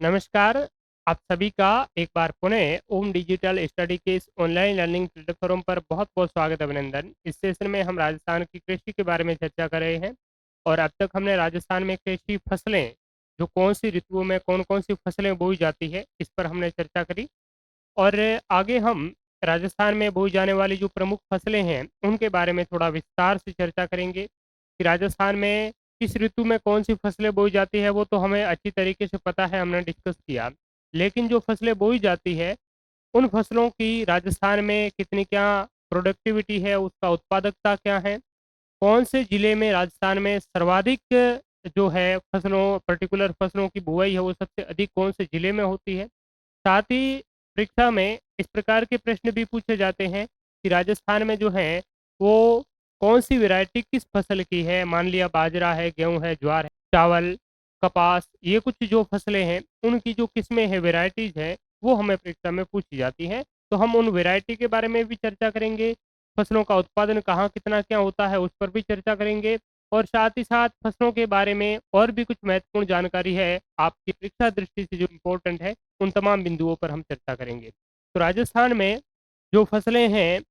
नमस्कार। आप सभी का एक बार पुनः ओम डिजिटल स्टडी के इस ऑनलाइन लर्निंग प्लेटफॉर्म पर बहुत-बहुत स्वागत अभिनंदन। इस सेशन में हम राजस्थान की कृषि के बारे में चर्चा कर रहे हैं और अब तक हमने राजस्थान में कृषि फसलें, जो कौन-सी ऋतुओं में कौन-कौन सी फसलें बोई जाती है, इस पर हमने चर्चा करी और आगे हम राजस्थान में बोई जाने वाली जो प्रमुख फसलें हैं, उनके बारे में थोड़ा विस्तार से चर्चा करेंगे कि राजस्थान में किस ऋतु में कौन-सी फसलें बोई जाती है, वो तो हमें अच्छी तरीके से पता है, हमने डिस्कस किया। लेकिन जो फसलें बोई जाती है, उन फसलों की राजस्थान में कितनी क्या प्रोडक्टिविटी है, उसका उत्पादकता क्या है? कौन से ज़िले में राजस्थान में सर्वाधिक जो है फसलों पर्टिकुलर फसलों की बुआई है, वो सबसे अधिक कौन से ज़िले में होती है? साथ ही परीक्षा में इस प्रकार के प्रश्न भी पूछे जाते हैं कि राजस्थान में जो है वो कौन-सी वैरायटी किस फसल की है? मान लिया बाजरा है, गेहूँ है, ज्वार है, चावल, कपास ये कुछ जो फसलें हैं, उनकी जो किस्में हैं, वैराइटीज़ हैं, वो हमें परीक्षा में पूछी जाती हैं। तो हम उन वैरायटी के बारे में भी चर्चा करेंगे, फसलों का उत्पादन कहाँ कितना क्या होता है, उस पर भी चर्चा करेंगे और साथ ही साथ फसलों के बारे में और भी कुछ महत्वपूर्ण जानकारी है, आपकी परीक्षा दृष्टि से जो इम्पोर्टेंट है, उन तमाम बिंदुओं पर हम चर्चा करेंगे। तो राजस्थान में जो फसलें हैं,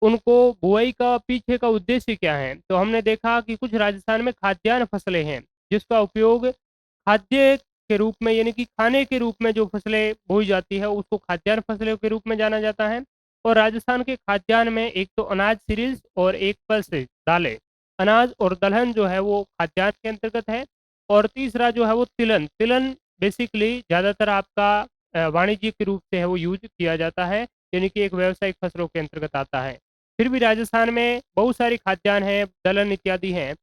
उनको बुआई का पीछे का उद्देश्य क्या है? तो हमने देखा कि कुछ राजस्थान में खाद्यान्न फसलें हैं, जिसका उपयोग खाद्य के रूप में यानी कि खाने के रूप में जो फसलें बोई जाती है, उसको खाद्यान्न फसलों के रूप में जाना जाता है। और राजस्थान के खाद्यान्न में एक तो अनाज सीरियल्स और एक पल्सेस दालें। अनाज और दलहन जो है वो खाद्यान्न के अंतर्गत है और तीसरा जो है वो तिलहन। तिलहन बेसिकली ज़्यादातर आपका वाणिज्यिक रूप से है वो यूज़ किया जाता है, यानी कि एक व्यावसायिक फसलों के अंतर्गत आता है। फिर भी राजस्थान में बहुत सारी खाद्यान्न हैं, दलहन इत्यादि हैं,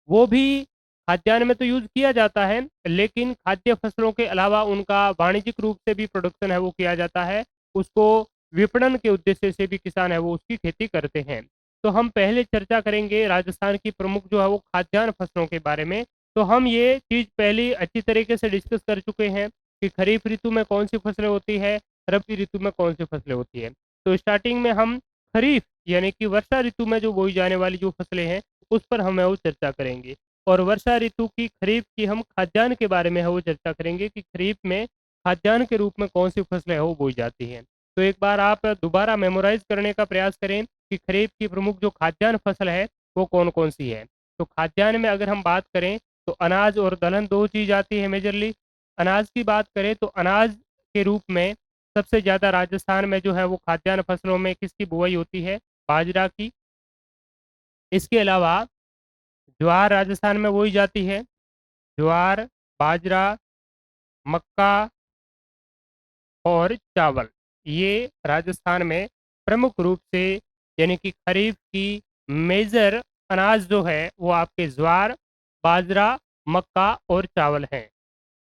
वो भी खाद्यान्न में तो यूज़ किया जाता है, लेकिन खाद्य फसलों के अलावा उनका वाणिज्यिक रूप से भी प्रोडक्शन है वो किया जाता है। उसको विपणन के उद्देश्य से भी किसान है वो उसकी खेती करते हैं। तो हम पहले चर्चा करेंगे राजस्थान की प्रमुख जो है वो खाद्यान्न फसलों के बारे में। तो हम ये चीज़ पहले अच्छी तरीके से डिस्कस कर चुके हैं कि खरीफ ऋतु में कौन-सी फसलें होती है, रबी ऋतु में कौन-सी फसलें होती है। तो स्टार्टिंग में हम खरीफ यानी कि वर्षा ऋतु में जो बोई जाने वाली जो फसलें हैं, उस पर हम है वो चर्चा करेंगे। और वर्षा ऋतु की खरीफ की हम खाद्यान्न के बारे में है वो चर्चा करेंगे कि खरीफ में खाद्यान्न के रूप में कौन-सी फसलें हैं वो बोई जाती हैं। तो एक बार आप दोबारा मेमोराइज़ करने का प्रयास करें कि खरीफ की प्रमुख जो खाद्यान्न फसल है, वो कौन-कौन सी है। तो खाद्यान्न में अगर हम बात करें, तो अनाज और दलहन 2 चीज़ आती है मेजरली। अनाज की बात करें तो अनाज के रूप में सबसे ज़्यादा राजस्थान में जो है वो खाद्यान्न फसलों में किसकी बुआई होती है? बाजरा की। इसके अलावा ज्वार राजस्थान में बोई जाती है। ज्वार, बाजरा, मक्का और चावल, ये राजस्थान में प्रमुख रूप से यानी कि खरीफ की मेजर अनाज जो है वो आपके ज्वार, बाजरा, मक्का और चावल हैं।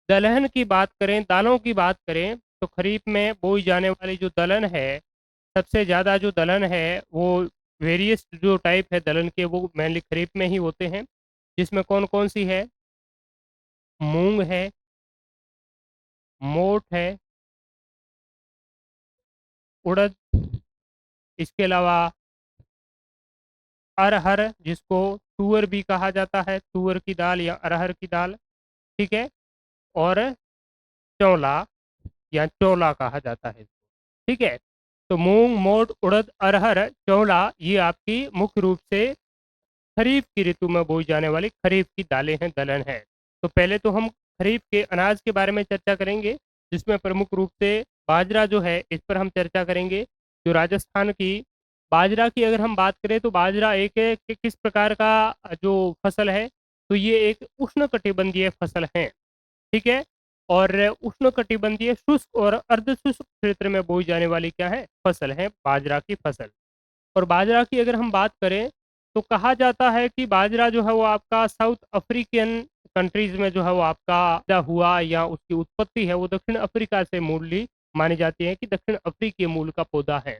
दलहन की बात करें, दालों की बात करें, तो खरीफ में बोई जाने वाली जो दलहन है, सबसे ज़्यादा जो दलहन है, वो वेरियस जो टाइप है दलहन के, वो मेनली खरीफ में ही होते हैं, जिसमें कौन-कौन सी है? मूँग है, मोठ है, उड़द, इसके अलावा अरहर जिसको तुअर भी कहा जाता है, तुअर की दाल या अरहर की दाल, ठीक है? और चौला या चौला कहा जाता है, ठीक है? तो मूँग, मोठ, उड़द, अरहर, चौला ये आपकी मुख्य रूप से खरीफ की ऋतु में बोई जाने वाली खरीफ की दालें हैं, दलहन है। तो पहले तो हम खरीफ के अनाज के बारे में चर्चा करेंगे, जिसमें प्रमुख रूप से बाजरा जो है, इस पर हम चर्चा करेंगे। जो राजस्थान की बाजरा की अगर हम बात करें, तो बाजरा एक कि किस प्रकार का जो फसल है, तो ये एक उष्णकटिबंधीय फसल है, ठीक है? और उष्णकटिबंधीय शुष्क और अर्ध शुष्क क्षेत्र में बोई जाने वाली क्या है? फसल है, बाजरा की फसल। और बाजरा की अगर हम बात करें, तो कहा जाता है कि बाजरा जो है वो आपका साउथ अफ्रीकन कंट्रीज़ में जो है वो आपका पैदा हुआ या उसकी उत्पत्ति है वो दक्षिण अफ्रीका से मूलली मानी जाती है कि दक्षिण अफ्रीकीय मूल का पौधा है।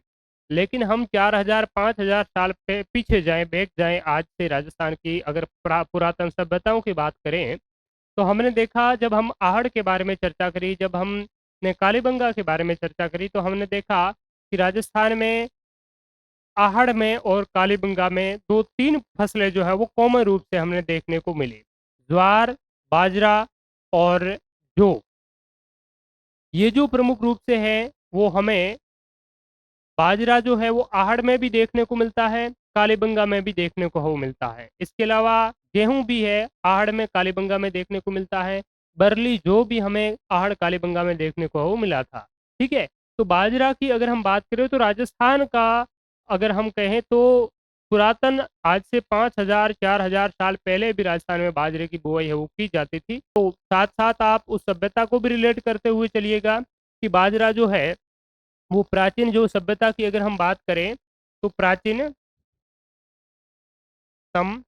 लेकिन हम 4000 5000 साल पे पीछे जाएँ, बैक जाएँ आज से राजस्थान की अगर पुरातन सभ्यताओं की बात करें, तो हमने देखा जब हम आहड़ के बारे में चर्चा करी, जब हमने कालीबंगा के बारे में चर्चा करी, तो हमने देखा कि राजस्थान में आहड़ में और कालीबंगा में 2-3 फसलें जो है वो कॉमन रूप से हमने देखने को मिली। ज्वार, बाजरा और जौ। ये जो प्रमुख रूप से है वो हमें बाजरा जो है वो आहड़ में भी देखने को मिलता है, कालीबंगा में भी देखने को वो मिलता है। इसके अलावा गेहूं भी है, आहड़ में कालीबंगा में देखने को मिलता है। बरली जो भी हमें आहड़ कालीबंगा में देखने को वो मिला था। ठीक है। तो बाजरा की अगर हम बात करें तो राजस्थान का अगर हम कहें तो पुरातन आज से 5,000 4,000 साल पहले भी राजस्थान में बाजरे की बुआई है वो की जाती थी। तो साथ साथ आप उस सभ्यता को भी रिलेट करते हुए चलिएगा कि बाजरा जो है वो प्राचीन जो सभ्यता की अगर हम बात करें तो प्राचीन तम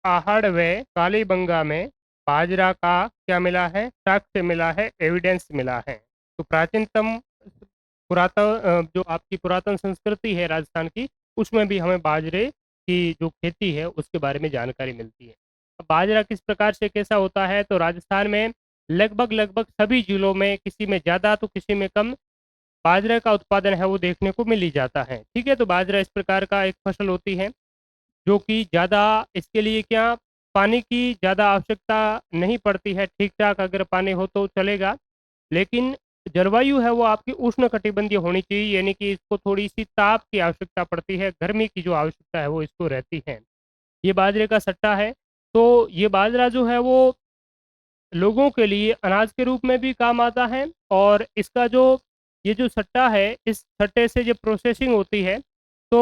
आहड़ व कालीबंगा में बाजरा का क्या मिला है, साक्ष्य मिला है, एविडेंस मिला है। तो प्राचीनतम पुरातन जो आपकी पुरातन संस्कृति है राजस्थान की, उसमें भी हमें बाजरे की जो खेती है उसके बारे में जानकारी मिलती है। अब बाजरा किस प्रकार से कैसा होता है, तो राजस्थान में लगभग लगभग सभी जिलों में किसी में ज़्यादा तो किसी में कम बाजरे का उत्पादन है वो देखने को मिल ही जाता है। ठीक है। तो बाजरा इस प्रकार का एक फसल होती है जो कि ज़्यादा इसके लिए क्या पानी की ज़्यादा आवश्यकता नहीं पड़ती है। ठीक ठाक अगर पानी हो तो चलेगा, लेकिन जलवायु है वो आपकी उष्ण कटिबंधीय होनी चाहिए, यानी कि इसको थोड़ी सी ताप की आवश्यकता पड़ती है, गर्मी की जो आवश्यकता है वो इसको रहती है। ये बाजरे का सट्टा है। तो ये बाजरा जो है वो लोगों के लिए अनाज के रूप में भी काम आता है, और इसका जो ये जो सट्टा है इस सट्टे से जो प्रोसेसिंग होती है तो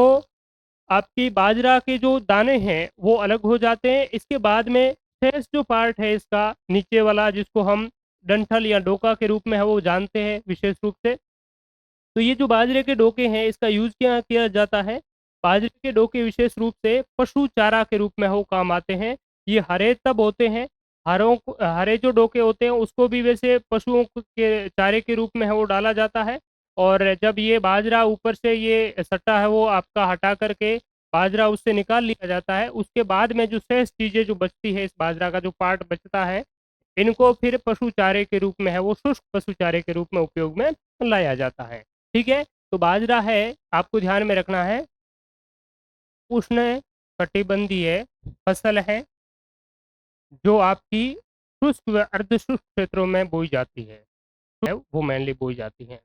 आपकी बाजरा के जो दाने हैं वो अलग हो जाते हैं। इसके बाद में शेष जो पार्ट है इसका नीचे वाला जिसको हम डंठल या डोका के रूप में है वो जानते हैं विशेष रूप से। तो ये जो बाजरे के डोके हैं इसका यूज क्या किया जाता है, बाजरे के डोके विशेष रूप से पशु चारा के रूप में वो काम आते हैं। ये हरे तब होते हैं, हरे जो डोके होते हैं उसको भी वैसे पशुओं के चारे के रूप में है वो डाला जाता है। और जब ये बाजरा ऊपर से ये सट्टा है वो आपका हटा करके बाजरा उससे निकाल लिया जाता है, उसके बाद में जो शेष चीजें जो बचती है, इस बाजरा का जो पार्ट बचता है, इनको फिर पशु चारे के रूप में है वो शुष्क पशु चारे के रूप में उपयोग में लाया जाता है। ठीक है। तो बाजरा है आपको ध्यान में रखना है उष्ण कटिबंधीय फसल है जो आपकी शुष्क व अर्ध शुष्क क्षेत्रों में बोई जाती है वो मेनली बोई जाती है।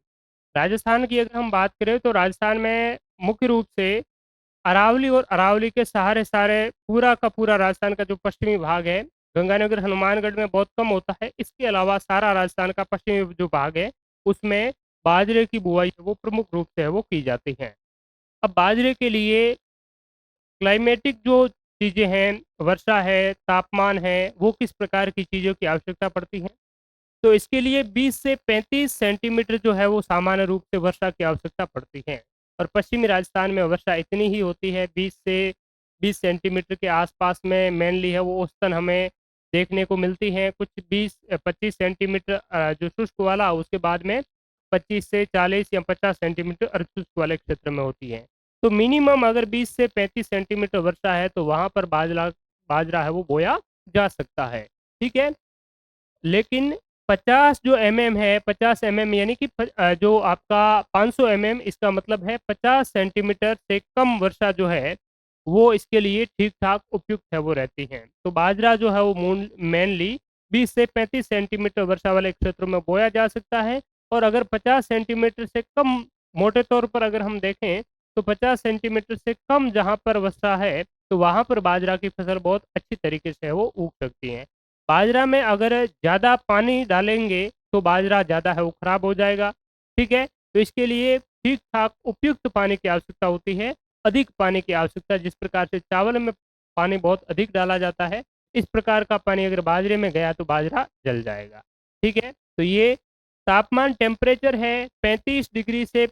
राजस्थान की अगर हम बात करें तो राजस्थान में मुख्य रूप से अरावली और अरावली के सहारे सारे पूरा का पूरा राजस्थान का जो पश्चिमी भाग है, गंगानगर हनुमानगढ़ में बहुत कम होता है, इसके अलावा सारा राजस्थान का पश्चिमी जो भाग है उसमें बाजरे की बुआई है वो प्रमुख रूप से है वो की जाती है। अब बाजरे के लिए क्लाइमेटिक जो चीज़ें हैं, वर्षा है, तापमान है, वो किस प्रकार की चीज़ों की आवश्यकता पड़ती है, तो इसके लिए 20 से 35 सेंटीमीटर जो है वो सामान्य रूप से वर्षा की आवश्यकता पड़ती है। और पश्चिमी राजस्थान में वर्षा इतनी ही होती है, 20 से 20 सेंटीमीटर के आसपास में मेनली है वो औसतन हमें देखने को मिलती है। कुछ 25 सेंटीमीटर जो शुष्क वाला, उसके बाद में 25 से 40 या 50 सेंटीमीटर अर्धशुष्क वाले क्षेत्र में होती है। तो मिनिमम अगर 20 से 35 सेंटीमीटर वर्षा है तो वहाँ पर बाजरा बाजरा है वो बोया जा सकता है। ठीक है। लेकिन 50 जो है 50 यानी कि जो आपका 500 इसका मतलब है 50 सेंटीमीटर से कम वर्षा जो है वो इसके लिए ठीक ठाक उपयुक्त है वो रहती है। तो बाजरा जो है वो मेनली 20 से 35 सेंटीमीटर वर्षा वाले क्षेत्रों में बोया जा सकता है। और अगर 50 सेंटीमीटर से कम, मोटे तौर पर अगर हम देखें तो 50 सेंटीमीटर से कम जहाँ पर वर्षा है तो वहाँ पर बाजरा की फसल बहुत अच्छी तरीके से वो उग सकती है। बाजरा में अगर ज़्यादा पानी डालेंगे तो बाजरा ज़्यादा है वो खराब हो जाएगा। ठीक है। तो इसके लिए ठीक ठाक उपयुक्त पानी की आवश्यकता होती है, अधिक पानी की आवश्यकता। जिस प्रकार से चावल में पानी बहुत अधिक डाला जाता है, इस प्रकार का पानी अगर बाजरे में गया तो बाजरा जल जाएगा। ठीक है। तो ये तापमान टेम्परेचर है 35 डिग्री से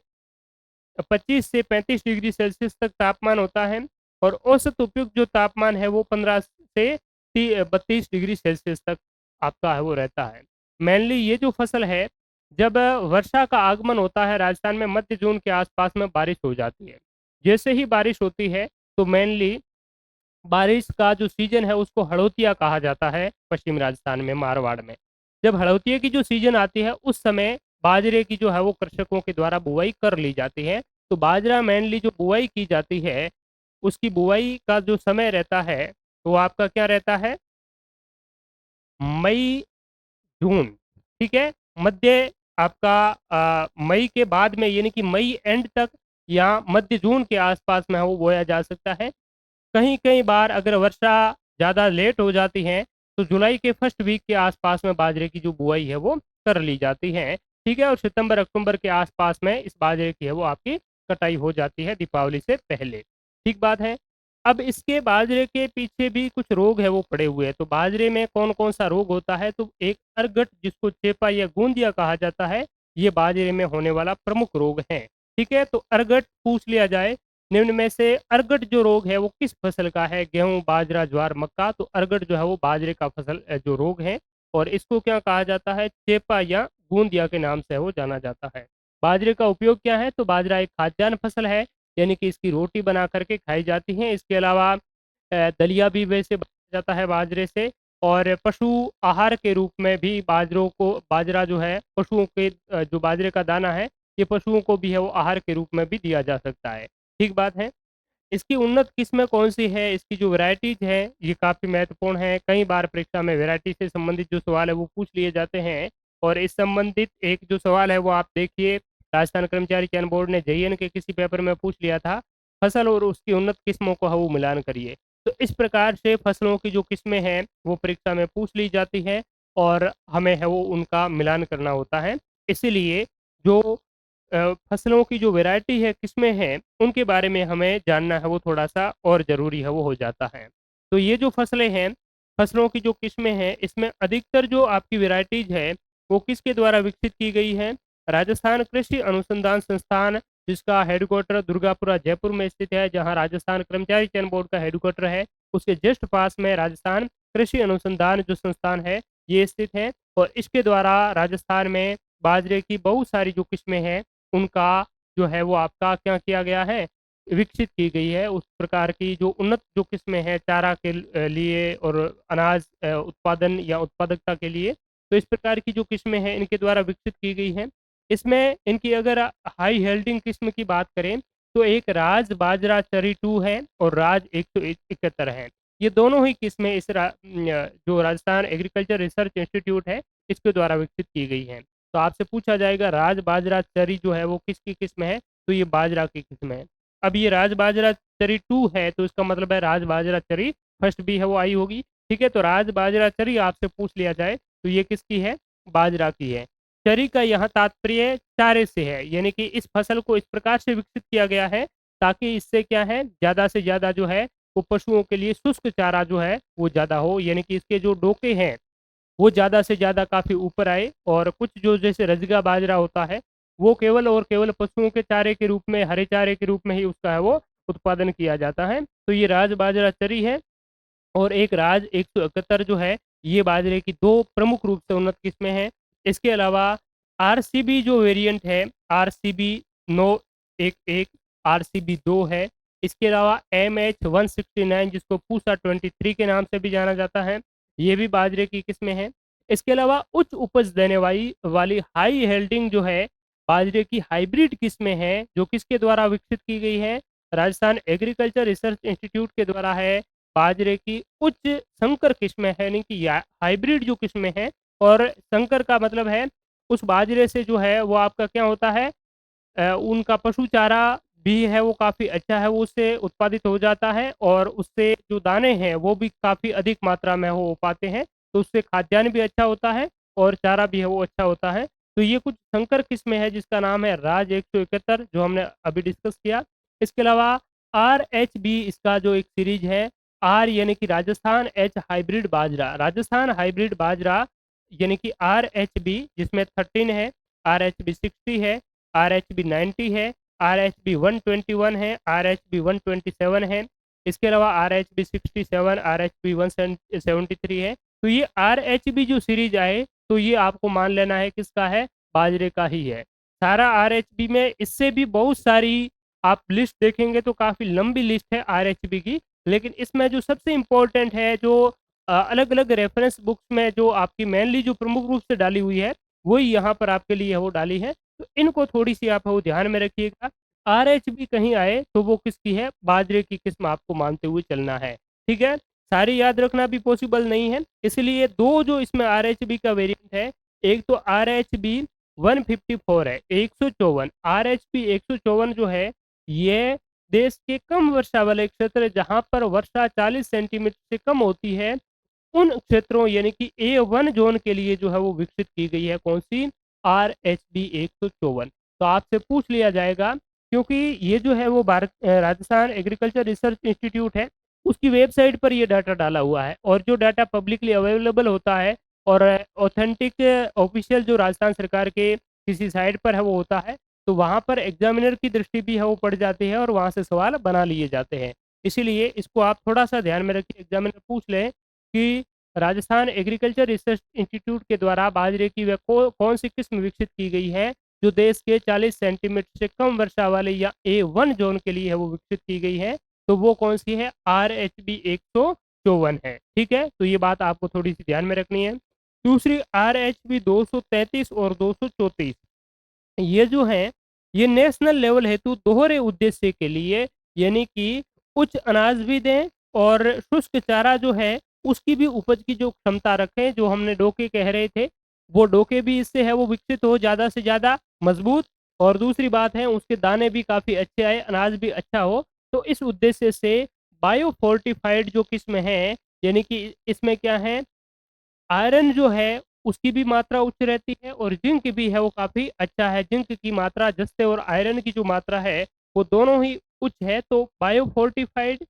25 से 35 डिग्री सेल्सियस तक तापमान होता है। और औसत उपयुक्त जो तापमान है वो 15 से 32 डिग्री सेल्सियस तक आपका है वो रहता है। मेनली ये जो फसल है, जब वर्षा का आगमन होता है राजस्थान में मध्य जून के आसपास में बारिश हो जाती है। जैसे ही बारिश होती है तो मेनली बारिश का जो सीजन है उसको हड़ौतिया कहा जाता है पश्चिम राजस्थान में, मारवाड़ में। जब हड़ौतिया की जो सीजन आती है उस समय बाजरे की जो है वो कृषकों के द्वारा बुआई कर ली जाती है। तो बाजरा मेनली जो बुआई की जाती है उसकी बुआई का जो समय रहता है वो आपका क्या रहता है, मई जून। ठीक है। मध्य आपका मई के बाद में, यानी कि मई एंड तक या मध्य जून के आसपास में वो बोया जा सकता है। कहीं कई बार अगर वर्षा ज़्यादा लेट हो जाती है तो जुलाई के फर्स्ट वीक के आसपास में बाजरे की जो बुआई है वो कर ली जाती है। ठीक है, और सितंबर अक्टूबर के आसपास में इस बाजरे की है वो आपकी कटाई हो जाती है दीपावली से पहले। ठीक बात है। अब इसके बाजरे के पीछे भी कुछ रोग है वो पड़े हुए हैं। तो बाजरे में कौन कौन सा रोग होता है? तो एक अरगट, जिसको चेपा या गोंदिया कहा जाता है, ये बाजरे में होने वाला प्रमुख रोग है। ठीक है, तो अरगट पूछ लिया जाए, निम्न में से अरगट जो रोग है वो किस फसल का है? गेहूं, बाजरा, ज्वार, मक्का। तो अरगट जो है वो बाजरे का फसल जो रोग है, और इसको क्या कहा जाता है? चेपा या गोंदिया के नाम से वो जाना जाता है। बाजरे का उपयोग क्या है? तो बाजरा एक खाद्यान्न फसल है, यानी कि इसकी रोटी बना करके खाई जाती है। इसके अलावा दलिया भी वैसे बनाया जाता है बाजरे से, और पशु आहार के रूप में भी बाजरा जो है पशुओं के जो बाजरे का दाना है, ये पशुओं को भी है वो आहार के रूप में भी दिया जा सकता है। ठीक बात है। इसकी उन्नत किस्में कौन सी है? इसकी जो वैरायटीज है ये काफ़ी महत्वपूर्ण है। कई बार परीक्षा में वैरायटी से संबंधित जो सवाल है वो पूछ लिए जाते हैं। और इस संबंधित एक जो सवाल है वो आप देखिए, राजस्थान कर्मचारी चयन बोर्ड ने जेईएन के किसी पेपर में पूछ लिया था, फसल और उसकी उन्नत किस्मों को है वो मिलान करिए। तो इस प्रकार से फसलों की जो किस्में हैं वो परीक्षा में पूछ ली जाती है, और हमें है वो उनका मिलान करना होता है। इसीलिए जो फसलों की जो वैरायटी है, किस्में हैं, उनके बारे में हमें जानना है वो थोड़ा सा और ज़रूरी है वो हो जाता है। तो ये जो फसलें हैं, फसलों की जो किस्में हैं, इसमें अधिकतर जो आपकी वैरायटीज है वो किसके द्वारा विकसित की गई है? राजस्थान कृषि अनुसंधान संस्थान, जिसका हेडक्वार्टर दुर्गापुरा जयपुर में स्थित है, जहाँ राजस्थान कर्मचारी चयन बोर्ड का हेडक्वार्टर है, उसके जस्ट पास में राजस्थान कृषि अनुसंधान जो संस्थान है ये स्थित है। और इसके द्वारा राजस्थान में बाजरे की बहुत सारी जो किस्में हैं उनका जो है वो आपका क्या किया गया है? विकसित की गई है। उस प्रकार की जो उन्नत जो किस्में हैं चारा के लिए और अनाज उत्पादन या उत्पादकता के लिए, तो इस प्रकार की जो किस्में हैं इनके द्वारा विकसित की गई हैं। इसमें इनकी अगर हाई हेल्डिंग किस्म की बात करें तो एक राज बाजरा चरी 2 है और राज 171 है। ये दोनों ही किस्में जो राजस्थान एग्रीकल्चर रिसर्च इंस्टीट्यूट है इसके द्वारा विकसित की गई हैं। तो आपसे पूछा जाएगा राज बाजरा चरी जो है वो किसकी किस्म है? तो ये बाजरा की किस्म है। अब ये राज बाजरा चरी 2 है तो इसका मतलब है राज बाजरा चरी फर्स्ट भी है वो आई होगी। ठीक है, तो राज बाजरा चरी आपसे पूछ लिया जाए तो ये किसकी है? बाजरा की है। चरी का यहाँ तात्पर्य चारे से है, यानी कि इस फसल को इस प्रकार से विकसित किया गया है ताकि इससे क्या है, ज़्यादा से ज़्यादा जो है वो पशुओं के लिए शुष्क चारा जो है वो ज़्यादा हो, यानी कि इसके जो डोके हैं वो ज़्यादा से ज़्यादा काफ़ी ऊपर आए। और कुछ जो जैसे रजगा बाजरा होता है वो केवल और केवल पशुओं के चारे के रूप में, हरे चारे के रूप में ही उसका है वो उत्पादन किया जाता है। तो ये राज बाजरा चरी है। और एक राज 171 जो है ये बाजरे की दो प्रमुख रूप से उन्नत किस्में हैं। इसके अलावा आरसीबी जो वेरिएंट है, आरसीबी 911, आरसीबी 2 है। इसके अलावा MH169 जिसको पूसा 23 के नाम से भी जाना जाता है, ये भी बाजरे की किस्में हैं। इसके अलावा उच्च उपज देने वाली हाई हेल्डिंग जो है बाजरे की हाइब्रिड किस्में हैं, जो किसके द्वारा विकसित की गई है? राजस्थान एग्रीकल्चर रिसर्च इंस्टीट्यूट के द्वारा है। बाजरे की उच्च संकर किस्में है, यानी कि हाइब्रिड जो किस्में हैं। और संकर का मतलब है उस बाजरे से जो है वो आपका क्या होता है, उनका पशु चारा भी है वो काफ़ी अच्छा है, वो उससे उत्पादित हो जाता है, और उससे जो दाने हैं वो भी काफ़ी अधिक मात्रा में हो पाते हैं। तो उससे खाद्यान्न भी अच्छा होता है और चारा भी है वो अच्छा होता है। तो ये कुछ संकर किस्में हैं जिसका नाम है राज 171 जो हमने अभी डिस्कस किया। इसके अलावा RHB इसका जो एक सीरीज है, आर यानी कि राजस्थान, एच हाइब्रिड बाजरा, राजस्थान हाइब्रिड बाजरा, यानी कि RHB, जिसमें 13 है, RH B 60 है, RH B 90 है, RH B 121 है, RH B 127 है। इसके अलावा RH B 67, RH B 173 है। तो ये RHB जो सीरीज आए तो ये आपको मान लेना है किसका है? बाजरे का ही है। सारा RHB में इससे भी बहुत सारी आप लिस्ट देखेंगे तो काफ़ी लंबी लिस्ट है RHB की, लेकिन इसमें जो सबसे इम्पोर्टेंट है, जो अलग अलग रेफरेंस बुक्स में जो आपकी मेनली जो प्रमुख रूप से डाली हुई है वही यहाँ पर आपके लिए वो डाली है। तो इनको थोड़ी सी आप वो ध्यान में रखिएगा। RHB कहीं आए तो वो किसकी है? बाजरे की किस्म आपको मानते हुए चलना है। ठीक है, सारी याद रखना भी पॉसिबल नहीं है, इसलिए दो जो इसमें RHB का वेरिएंट है, एक तो RHB 154 है, 154। RHB 154 जो है ये देश के कम वर्षा वाले क्षेत्र जहां पर वर्षा 40 सेंटीमीटर से कम होती है उन क्षेत्रों यानी कि A1 जोन के लिए जो है वो विकसित की गई है। कौन सी? RHB 154। तो आपसे पूछ लिया जाएगा क्योंकि ये जो है वो राजस्थान एग्रीकल्चर रिसर्च इंस्टीट्यूट है, उसकी वेबसाइट पर ये डाटा डाला हुआ है और जो डाटा पब्लिकली अवेलेबल होता है और ऑथेंटिक ऑफिशियल जो राजस्थान सरकार के किसी साइट पर है वो होता है, तो वहाँ पर एग्जामिनर की दृष्टि भी है वो पड़ जाती है और वहाँ से सवाल बना लिए जाते हैं। इसीलिए इसको आप थोड़ा सा ध्यान में रखिए, एग्जामिनर पूछ लें कि राजस्थान एग्रीकल्चर रिसर्च इंस्टीट्यूट के द्वारा बाजरे की वह कौन सी किस्म विकसित की गई है जो देश के 40 सेंटीमीटर से कम वर्षा वाले या A1 जोन के लिए है वो विकसित की गई है, तो वो कौन सी है? RHB 154 है। ठीक है, तो ये बात आपको थोड़ी सी ध्यान में रखनी है। दूसरी RHB 233 और 234, ये जो है ये नेशनल लेवल हेतु दोहरे उद्देश्य के लिए यानी कि उच्च अनाज भी दें और शुष्क चारा जो है उसकी भी उपज की जो क्षमता रखें, जो हमने डोके कह रहे थे वो डोके भी इससे है वो विकसित हो ज़्यादा से ज़्यादा मजबूत, और दूसरी बात है उसके दाने भी काफ़ी अच्छे आए, अनाज भी अच्छा हो। तो इस उद्देश्य से बायो फोर्टिफाइड जो किस्म है यानी कि इसमें क्या है, आयरन जो है उसकी भी मात्रा उच्च रहती है और जिंक भी है वो काफ़ी अच्छा है। जिंक की मात्रा जस्ते और आयरन की जो मात्रा है वो दोनों ही उच्च है, तो बायो फोर्टिफाइड।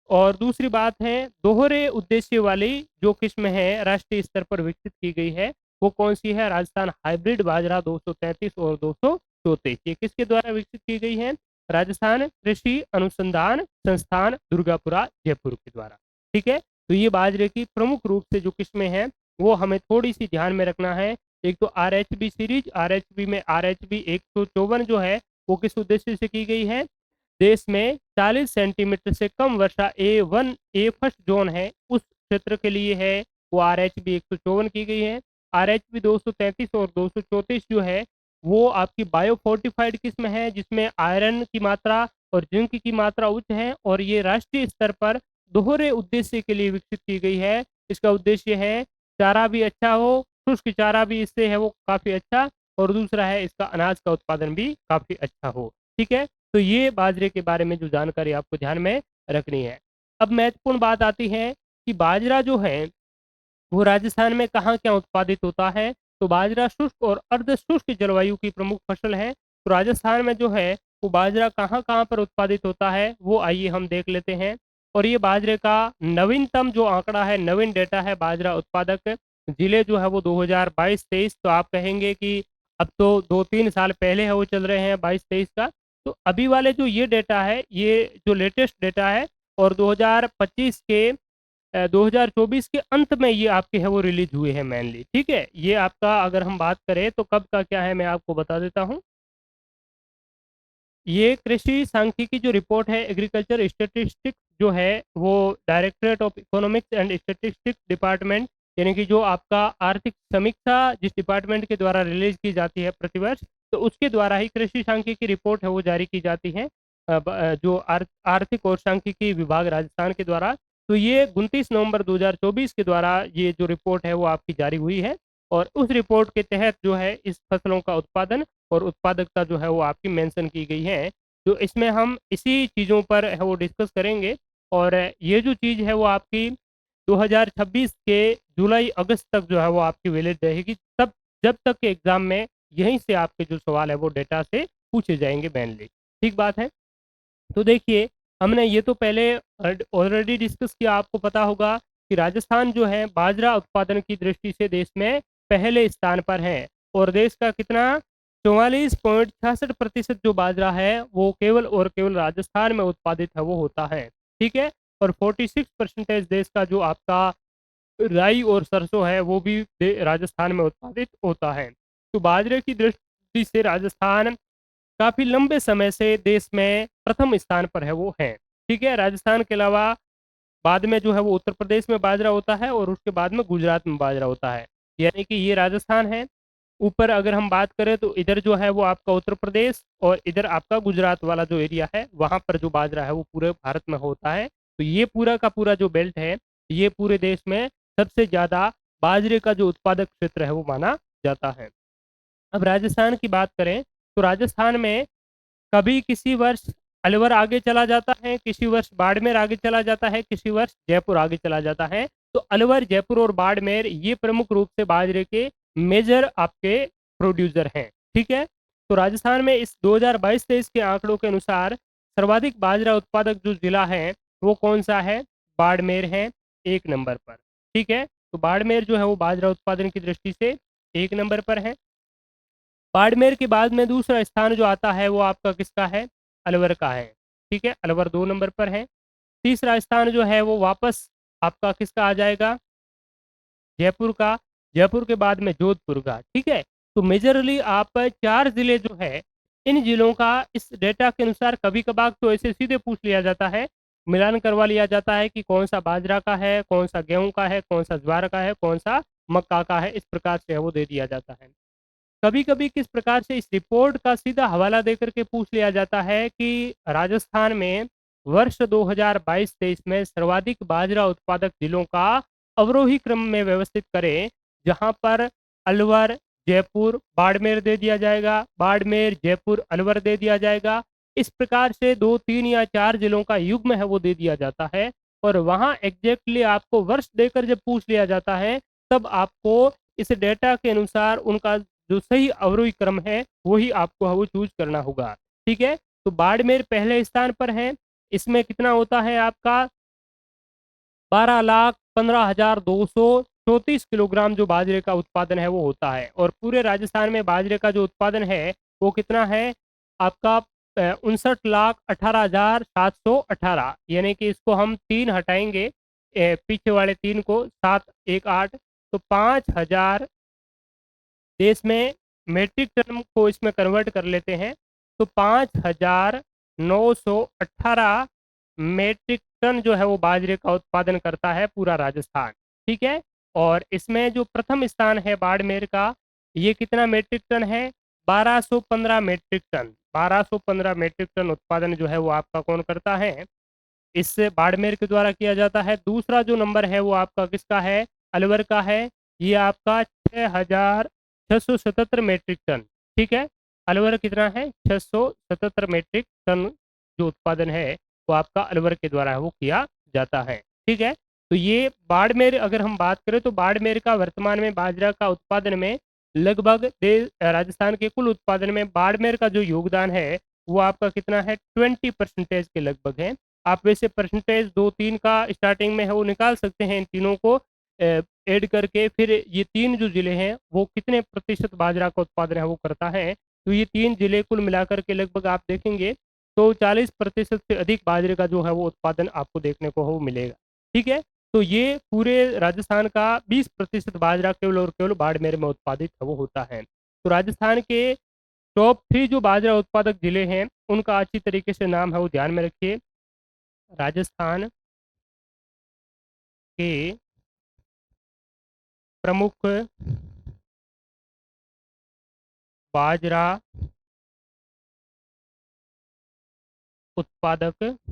और दूसरी बात है दोहरे उद्देश्य वाली जो किस्म है राष्ट्रीय स्तर पर विकसित की गई है वो कौन सी है? राजस्थान हाइब्रिड बाजरा 233 और 234। ये किसके द्वारा विकसित की गई है? राजस्थान कृषि अनुसंधान संस्थान दुर्गापुरा जयपुर के द्वारा। ठीक है, तो ये बाजरे की प्रमुख रूप से जो किस्में हैं वो हमें थोड़ी सी ध्यान में रखना है। एक तो RHB सीरीज, RHB में RHB 154 जो है वो किस उद्देश्य से की गई है? देश में 40 सेंटीमीटर से कम वर्षा A1 ए फर्स्ट जोन है उस क्षेत्र के लिए है वो RHB 154 की गई है। RHB 233 और 234 जो है वो आपकी बायो फोर्टिफाइड किस्म है जिसमें आयरन की मात्रा और जिंक की मात्रा उच्च है और ये राष्ट्रीय स्तर पर दोहरे उद्देश्य के लिए विकसित की गई है। इसका उद्देश्य है चारा भी अच्छा हो, शुष्क चारा भी इससे है वो काफ़ी अच्छा, और दूसरा है इसका अनाज का उत्पादन भी काफ़ी अच्छा हो। ठीक है, तो ये बाजरे के बारे में जो जानकारी आपको ध्यान में रखनी है। अब महत्वपूर्ण बात आती है कि बाजरा जो है वो राजस्थान में कहाँ क्या उत्पादित होता है। तो बाजरा शुष्क और अर्ध शुष्क जलवायु की प्रमुख फसल है। तो राजस्थान में जो है वो बाजरा कहाँ कहाँ पर उत्पादित होता है वो आइए हम देख लेते हैं। और ये बाजरे का नवीनतम जो आंकड़ा है, नवीन डेटा है बाजरा उत्पादक जिले जो है वो 2022-23। तो आप कहेंगे कि अब तो 2-3 साल पहले है वो चल रहे हैं 22-23 का। तो अभी वाले जो ये डेटा है ये जो लेटेस्ट डेटा है और 2025 के 2024 के अंत में ये आपके है वो रिलीज हुए हैं मेनली। ठीक है, ये आपका अगर हम बात करें तो कब का क्या है मैं आपको बता देता हूँ। ये कृषि सांख्यिकी जो रिपोर्ट है एग्रीकल्चर स्टेटिस्टिक्स जो है वो directorate of economics and statistics department यानी कि जो आपका आर्थिक समीक्षा जिस डिपार्टमेंट के द्वारा रिलीज की जाती है प्रतिवर्ष, तो उसके द्वारा ही कृषि सांख्यिकी रिपोर्ट है वो जारी की जाती है जो आर्थिक और सांख्यिकी विभाग राजस्थान के द्वारा। तो ये 29 नवंबर 2024 के द्वारा ये जो रिपोर्ट है वो आपकी जारी हुई है और उस रिपोर्ट के तहत जो है इस फसलों का उत्पादन और उत्पादकता जो है वो आपकी मेंशन की गई है। तो इसमें हम इसी चीज़ों पर है वो डिस्कस करेंगे और ये जो चीज़ है वो आपकी 2026 के जुलाई अगस्त तक जो है वो आपकी वैलिड रहेगी, तब जब तक के एग्जाम में यहीं से आपके जो सवाल है वो डेटा से पूछे जाएंगे मेनली। ठीक बात है। तो देखिए हमने ये तो पहले ऑलरेडी डिस्कस किया, आपको पता होगा कि राजस्थान जो है बाजरा उत्पादन की दृष्टि से देश में पहले स्थान पर है और देश का कितना 44.66% जो बाजरा है वो केवल और केवल राजस्थान में उत्पादित है वो होता है। ठीक है, और 46% देश का जो आपका राई और सरसों है वो भी राजस्थान में उत्पादित होता है। तो बाजरे की दृष्टि से राजस्थान काफ़ी लंबे समय से देश में प्रथम स्थान पर है वो है। ठीक है, राजस्थान के अलावा बाद में जो है वो उत्तर प्रदेश में बाजरा होता है और उसके बाद में गुजरात में बाजरा होता है। यानी कि ये राजस्थान है। ऊपर अगर हम बात करें तो इधर जो है वो आपका उत्तर प्रदेश और इधर आपका गुजरात वाला जो एरिया है वहाँ पर जो बाजरा है वो पूरे भारत में होता है। तो ये पूरा का पूरा जो बेल्ट है ये पूरे देश में सबसे ज़्यादा बाजरे का जो उत्पादक क्षेत्र है वो माना जाता है। अब राजस्थान की बात करें तो राजस्थान में कभी किसी वर्ष अलवर आगे चला जाता है, किसी वर्ष बाड़मेर आगे चला जाता है, किसी वर्ष जयपुर आगे चला जाता है। तो अलवर, जयपुर और बाड़मेर ये प्रमुख रूप से बाजरे के मेजर आपके प्रोड्यूसर हैं। ठीक है। तो राजस्थान में इस 2022-23 के आंकड़ों के अनुसार सर्वाधिक बाजरा उत्पादक जो जिला है वो कौन सा है? बाड़मेर है, 1 नंबर पर। ठीक है। तो बाड़मेर जो है वो बाजरा उत्पादन की दृष्टि से 1 नंबर पर है। बाड़मेर के बाद में दूसरा स्थान जो आता है वो आपका किसका है? अलवर का है। ठीक है। अलवर 2 नंबर पर है। तीसरा स्थान जो है वो वापस आपका किसका आ जाएगा? जयपुर का। जयपुर के बाद में जोधपुर का। ठीक है। तो मेजरली आप 4 जिले जो है इन जिलों का इस डेटा के अनुसार कभी कभार तो ऐसे सीधे पूछ लिया जाता है, मिलान करवा लिया जाता है कि कौन सा बाजरा का है, कौन सा गेहूं का है, कौन सा ज्वार का है, कौन सा मक्का का है, इस प्रकार से वो दे दिया जाता है। कभी कभी किस प्रकार से इस रिपोर्ट का सीधा हवाला देकर के पूछ लिया जाता है कि राजस्थान में वर्ष 2022-23 में सर्वाधिक बाजरा उत्पादक जिलों का अवरोही क्रम में व्यवस्थित करें, जहां पर अलवर, जयपुर, बाड़मेर दे दिया जाएगा, बाड़मेर, जयपुर, अलवर दे दिया जाएगा। इस प्रकार से 2, 3 या 4 जिलों का युग्म है वो दे दिया जाता है, और वहां एग्जैक्टली आपको वर्ष देकर जब पूछ लिया जाता है तब आपको इस डेटा के अनुसार उनका जो सही अवरोही क्रम है वही आपको वो चूज करना होगा। ठीक है। तो बाड़मेर पहले स्थान पर है। इसमें कितना होता है आपका? 12,15,234 किलोग्राम जो बाजरे का उत्पादन है वो होता है। और पूरे राजस्थान में बाजरे का जो उत्पादन है वो कितना है आपका? 59,18,718, यानी कि इसको हम 3 हटाएंगे, पीछे वाले 3 को, 7, 1, 8, तो 5,000 देश में मेट्रिक टन को इसमें कन्वर्ट कर लेते हैं तो 5,918 मेट्रिक टन जो है वो बाजरे का उत्पादन करता है पूरा राजस्थान। ठीक है। और इसमें जो प्रथम स्थान है बाड़मेर का, ये कितना मेट्रिक टन है? 1215 मेट्रिक टन। 1215 मेट्रिक टन उत्पादन जो है वो आपका कौन करता है? इससे बाड़मेर के द्वारा किया जाता है। दूसरा जो नंबर है वो आपका किसका है? अलवर का है। ये आपका 6,677 मेट्रिक टन। ठीक है। अलवर कितना है? 677 मेट्रिक टन जो उत्पादन है वो आपका अलवर के द्वारा वो किया जाता है। ठीक है। तो ये बाड़मेर, अगर हम बात करें तो बाड़मेर का वर्तमान में बाजरा का उत्पादन में लगभग राजस्थान के कुल उत्पादन में बाड़मेर का जो योगदान है वो आपका कितना है? 20% के लगभग है। आप वैसे परसेंटेज 2, 3 का स्टार्टिंग में है वो निकाल सकते हैं, इन तीनों को ऐड करके फिर ये 3 जो जिले हैं वो कितने प्रतिशत बाजरा का उत्पादन है वो करता है। तो ये 3 जिले कुल मिलाकर के लगभग आप देखेंगे तो 40% से अधिक बाजरे का जो है वो उत्पादन आपको देखने को वो मिलेगा। ठीक है। तो ये पूरे राजस्थान का 20% बाजरा केवल और केवल बाड़मेर में उत्पादित है वो होता है। तो राजस्थान के टॉप 3 जो बाजरा उत्पादक जिले हैं उनका अच्छी तरीके से नाम है वो ध्यान में रखिए। राजस्थान के प्रमुख बाजरा उत्पादक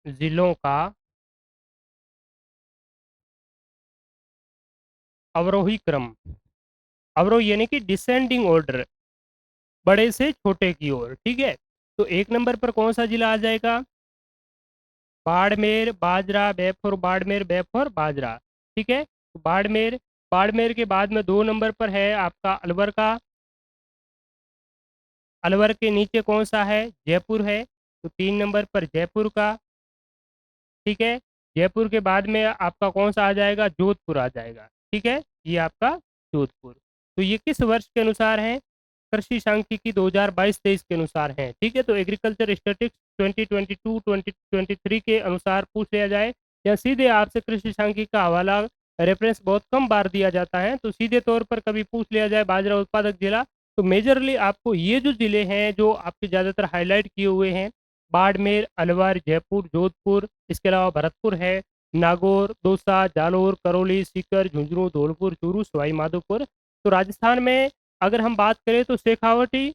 जिलों का अवरोही क्रम। अवरोही यानी कि डिसेंडिंग ऑर्डर, बड़े से छोटे की ओर। ठीक है। तो 1 नंबर पर कौन सा जिला आ जाएगा? बाड़मेर, बाजरा, बेफोर, बाड़मेर, बेफोर, बाजरा। ठीक है। तो बाड़मेर, बाड़मेर के बाद में 2 नंबर पर है आपका अलवर का। अलवर के नीचे कौन सा है? जयपुर है। तो 3 नंबर पर जयपुर का। ठीक है। जयपुर के बाद में आपका कौन सा आ जाएगा? जोधपुर आ जाएगा। ठीक है। ये आपका जोधपुर। तो ये किस वर्ष के अनुसार है? कृषि सांख्यिकी 2022-23 के अनुसार है। ठीक है। तो एग्रीकल्चर स्टैटिस्टिक्स 2022-2023 के अनुसार पूछ लिया जाए या सीधे आपसे कृषि सांख्यिकी का हवाला रेफरेंस बहुत कम बार दिया जाता है, तो सीधे तौर पर कभी पूछ लिया जाए बाजरा उत्पादक जिला, तो मेजरली आपको ये जो जिले हैं जो आपके ज़्यादातर हाईलाइट किए हुए हैं, बाड़मेर, अलवर, जयपुर, जोधपुर, इसके अलावा भरतपुर है, नागौर, दौसा, जालोर, करौली, सीकर, झुंझुनू, धौलपुर, चूरू, सवाई माधोपुर। तो राजस्थान में अगर हम बात करें तो शेखावटी,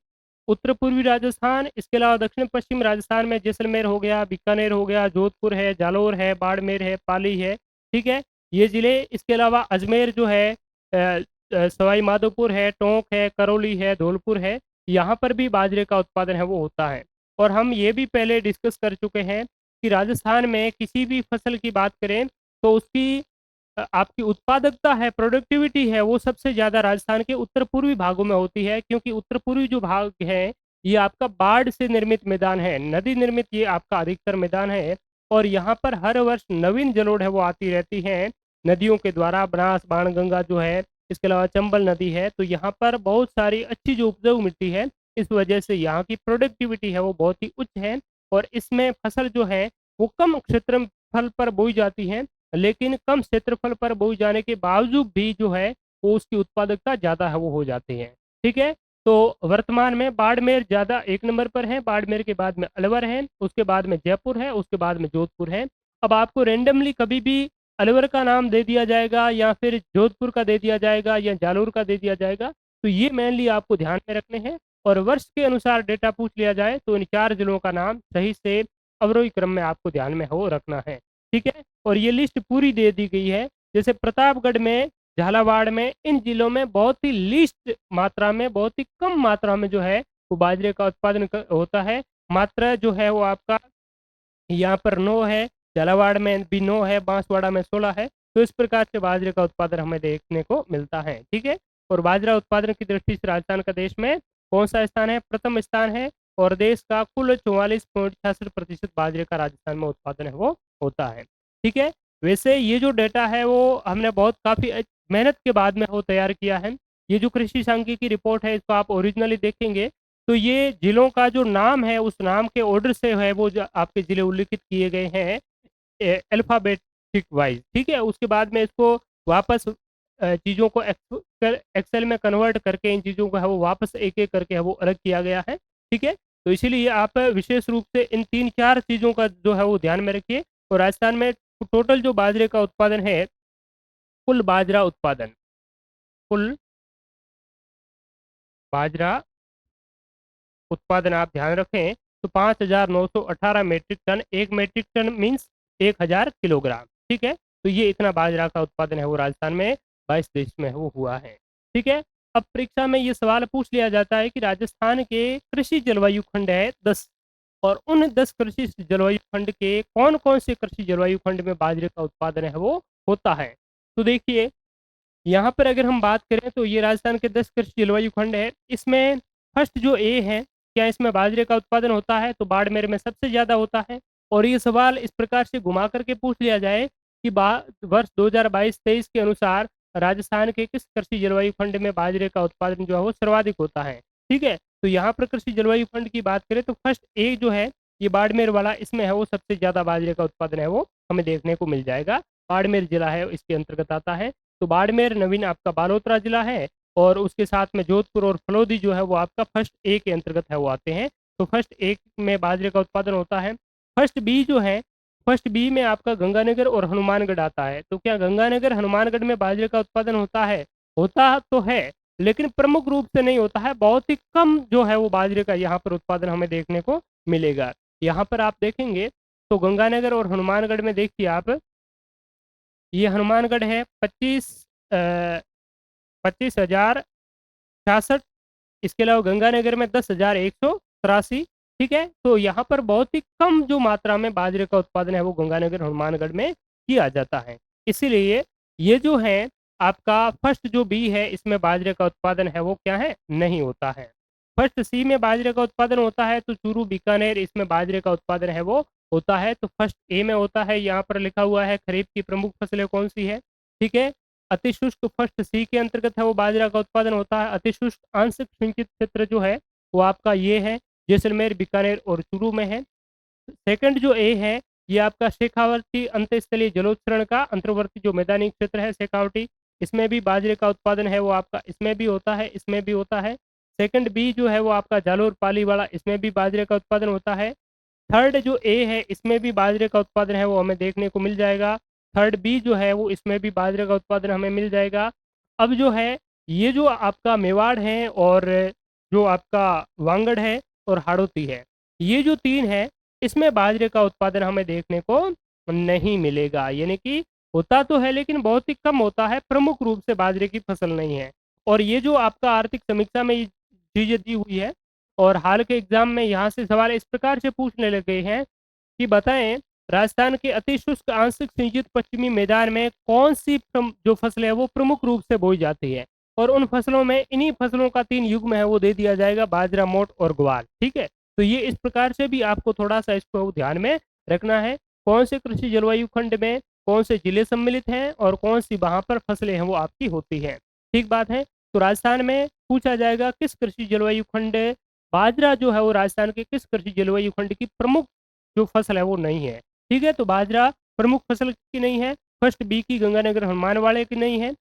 उत्तर पूर्वी राजस्थान, इसके अलावा दक्षिण पश्चिम राजस्थान में जैसलमेर हो गया, बीकानेर हो गया, जोधपुर है, जालोर है, बाड़मेर है, पाली है। ठीक है। ये जिले, इसके अलावा अजमेर जो है सवाई माधोपुर है, टोंक है, करौली है, धौलपुर है, यहाँ पर भी बाजरे का उत्पादन है वो होता है। और हम ये भी पहले डिस्कस कर चुके हैं कि राजस्थान में किसी भी फसल की बात करें तो उसकी आपकी उत्पादकता है, प्रोडक्टिविटी है, वो सबसे ज़्यादा राजस्थान के उत्तर पूर्वी भागों में होती है, क्योंकि उत्तर पूर्वी जो भाग है ये आपका बाढ़ से निर्मित मैदान है, नदी निर्मित ये आपका अधिकतर मैदान है। और यहाँ पर हर वर्ष नवीन जलोढ़ है वो आती रहती है नदियों के द्वारा, बनास बाणगंगा जो है, इसके अलावा चंबल नदी है। तो यहाँ पर बहुत सारी अच्छी जो उपजाऊ मिट्टी है, इस वजह से यहाँ की प्रोडक्टिविटी है वो बहुत ही उच्च है। और इसमें फसल जो है वो कम क्षेत्रफल पर बोई जाती है, लेकिन कम क्षेत्रफल पर बोई जाने के बावजूद भी जो है वो उसकी उत्पादकता ज़्यादा है वो हो जाती है। ठीक है। तो वर्तमान में बाड़मेर ज़्यादा एक नंबर पर है, बाड़मेर के बाद में अलवर है, उसके बाद में जयपुर है, उसके बाद में जोधपुर है। अब आपको रेंडमली कभी भी अलवर का नाम दे दिया जाएगा या फिर जोधपुर का दे दिया जाएगा या जालोर का दे दिया जाएगा, तो ये मेनली आपको ध्यान में रखने हैं। और वर्ष के अनुसार डेटा पूछ लिया जाए तो इन 4 जिलों का नाम सही से अवरोही क्रम में आपको ध्यान में हो रखना है। ठीक है। और ये लिस्ट पूरी दे दी गई है, जैसे प्रतापगढ़ में, झालावाड़ में, इन जिलों में बहुत ही लीस्ट मात्रा में, बहुत ही कम मात्रा में जो है वो बाजरे का उत्पादन होता है। मात्रा जो है वो आपका यहाँ पर 9 है, झालावाड़ में भी 9 है, बांसवाड़ा में 16 है। तो इस प्रकार से बाजरे का उत्पादन हमें देखने को मिलता है। ठीक है। और बाजरा उत्पादन की दृष्टि से राजस्थान का देश में कौन सा स्थान है? प्रथम स्थान है। और देश का कुल 44.66% बाजरे का राजस्थान में उत्पादन है वो होता है। ठीक है। वैसे ये जो डेटा है वो हमने बहुत काफी मेहनत के बाद में वो तैयार किया है। ये जो कृषि सांख्यिकी रिपोर्ट है इसको आप ओरिजिनली देखेंगे तो ये जिलों का जो नाम है उस नाम के ऑर्डर से है वो जो आपके जिले उल्लिखित किए गए हैं अल्फाबेटिक वाइज। ठीक है। उसके बाद में इसको वापस चीज़ों को एक्सेल में कन्वर्ट करके इन चीज़ों को है वो वापस एक एक करके है वो अलग किया गया है। ठीक है। तो इसीलिए आप विशेष रूप से इन 3-4 चीज़ों का जो है वो ध्यान में रखिए। और राजस्थान में टोटल जो बाजरे का उत्पादन है, कुल बाजरा उत्पादन, कुल बाजरा उत्पादन आप ध्यान रखें तो 5,918 मीट्रिक टन। एक मीट्रिक टन मीन्स 1,000 किलोग्राम। ठीक है। तो ये इतना बाजरा का उत्पादन है वो राजस्थान में 22 देश में वो हुआ है। ठीक है। अब परीक्षा में ये सवाल पूछ लिया जाता है कि राजस्थान के कृषि जलवायु खंड है 10, और उन 10 कृषि जलवायु खंड के कौन कौन से कृषि जलवायु खंड में बाजरे का उत्पादन है वो होता है। तो देखिए यहाँ पर अगर हम बात करें तो ये राजस्थान के 10 कृषि जलवायु खंड है। इसमें फर्स्ट जो ए है, क्या इसमें बाजरे का उत्पादन होता है? तो बाड़मेर में सबसे ज्यादा होता है। और ये सवाल इस प्रकार से घुमा करके पूछ लिया जाए कि वर्ष 2022-23 के अनुसार राजस्थान के किस कृषि जलवायु खंड में बाजरे का उत्पादन जो है वो सर्वाधिक होता है। ठीक है। तो यहाँ पर कृषि जलवायु खंड की बात करें तो फर्स्ट ए जो है ये बाड़मेर वाला, इसमें है वो सबसे ज्यादा बाजरे का उत्पादन है वो हमें देखने को मिल जाएगा। बाड़मेर जिला है इसके अंतर्गत आता है। तो बाड़मेर नवीन आपका बालोतरा जिला है, और उसके साथ में जोधपुर और फलोदी जो है वो आपका फर्स्ट ए के अंतर्गत है वो आते हैं। तो फर्स्ट ए में बाजरे का उत्पादन होता है। फर्स्ट बी जो है, फर्स्ट बी में आपका गंगानगर और हनुमानगढ़ आता है। तो क्या गंगानगर हनुमानगढ़ में बाजरे का उत्पादन होता है? होता तो है, लेकिन प्रमुख रूप से नहीं होता है। बहुत ही कम जो है वो बाजरे का यहाँ पर उत्पादन हमें देखने को मिलेगा। यहाँ पर आप देखेंगे तो गंगानगर और हनुमानगढ़ में देखिए आप, ये हनुमानगढ़ है 25,066। इसके अलावा गंगानगर में 10,183। ठीक है। तो यहाँ पर बहुत ही कम जो मात्रा में बाजरे का उत्पादन है वो गंगानगर हनुमानगढ़ में किया जाता है। इसीलिए ये जो है आपका फर्स्ट जो बी है इसमें बाजरे का उत्पादन है वो क्या है? नहीं होता है। फर्स्ट सी में बाजरे का उत्पादन होता है तो चूरू बीकानेर इसमें बाजरे का उत्पादन है वो होता है। तो फर्स्ट ए में होता है, यहाँ पर लिखा हुआ है खरीफ की प्रमुख फसलें कौन सी है। ठीक है। अतिशुष्क फर्स्ट सी के अंतर्गत है वो बाजरा का उत्पादन होता है। अतिशुष्क आंशिक सिंचित क्षेत्र जो है वो आपका ये है, जैसलमेर, बीकानेर और चूरू में है। सेकंड जो ए है ये आपका शेखावती अंतस्थलीय जलोच्छरण का अंतर्वर्ती जो मैदानी क्षेत्र है शेखावटी, इसमें भी बाजरे का उत्पादन है वो आपका इसमें भी होता है, इसमें भी होता है। सेकंड बी जो है वो आपका जालोर पाली वाला, इसमें भी बाजरे का उत्पादन होता है। थर्ड जो ए है इसमें भी बाजरे का उत्पादन है वो हमें देखने को मिल जाएगा। थर्ड बी जो है वो इसमें भी बाजरे का उत्पादन हमें मिल जाएगा। अब जो है ये जो आपका मेवाड़ है और जो आपका वांगड़ है और हाड़ौती है, ये जो तीन है इसमें बाजरे का उत्पादन हमें देखने को नहीं मिलेगा। यानी कि होता तो है लेकिन बहुत ही कम होता है, प्रमुख रूप से बाजरे की फसल नहीं है। और ये जो आपका आर्थिक समीक्षा में ये चीजें दी हुई है, और हाल के एग्जाम में यहाँ से सवाल इस प्रकार से पूछने लगे हैं कि बताएं, राजस्थान के अति शुष्क आंशिक सिंचित पश्चिमी मैदान में कौन सी जो फसल है वो प्रमुख रूप से बोई जाती है। और उन फसलों में इन्हीं फसलों का 3 युग्म है वो दे दिया जाएगा, बाजरा, मोट और ग्वार। ठीक है, तो ये इस प्रकार से भी आपको थोड़ा सा इसको ध्यान में रखना है, कौन से कृषि जलवायु खंड में कौन से जिले सम्मिलित हैं और कौन सी वहां पर फसलें हैं वो आपकी होती हैं। ठीक बात है। तो राजस्थान में पूछा जाएगा किस कृषि जलवायु खंड, बाजरा जो है वो राजस्थान के किस कृषि जलवायु खंड की प्रमुख जो फसल है वो नहीं है। ठीक है, तो बाजरा प्रमुख फसल की नहीं है। फर्स्ट बी की गंगानगर हनुमान वाले की नहीं है,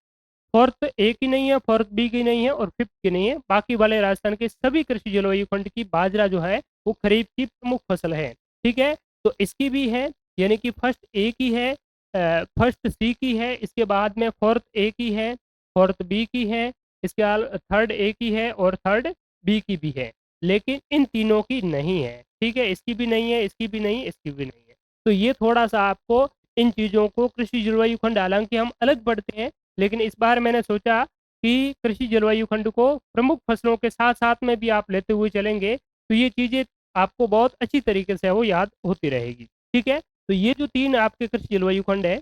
फोर्थ ए की नहीं है, फोर्थ बी की नहीं है और फिफ्थ की नहीं है। बाकी वाले राजस्थान के सभी कृषि जलवायु खंड की बाजरा जो है वो खरीफ की प्रमुख फसल है। ठीक है, तो इसकी भी है, यानी कि फर्स्ट ए की है, फर्स्ट सी की है, इसके बाद में फोर्थ ए की है, फोर्थ बी की है, इसके बाद थर्ड ए की है और थर्ड बी की भी है। लेकिन इन तीनों की नहीं है। ठीक है, इसकी भी नहीं है, इसकी भी नहीं, इसकी भी नहीं है। तो ये थोड़ा सा आपको इन चीज़ों को, कृषि जलवायु खंड हालांकि हम अलग पढ़ते हैं, लेकिन इस बार मैंने सोचा कि कृषि जलवायु खंड को प्रमुख फसलों के साथ साथ में भी आप लेते हुए चलेंगे तो ये चीजें आपको बहुत अच्छी तरीके से वो याद होती रहेगी। ठीक है, तो ये जो 3 आपके कृषि जलवायु खंड है,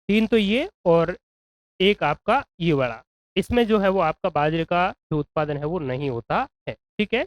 3 तो ये और एक आपका ये वाला, इसमें जो है वो आपका बाजरे का जो उत्पादन है वो नहीं होता है। ठीक है,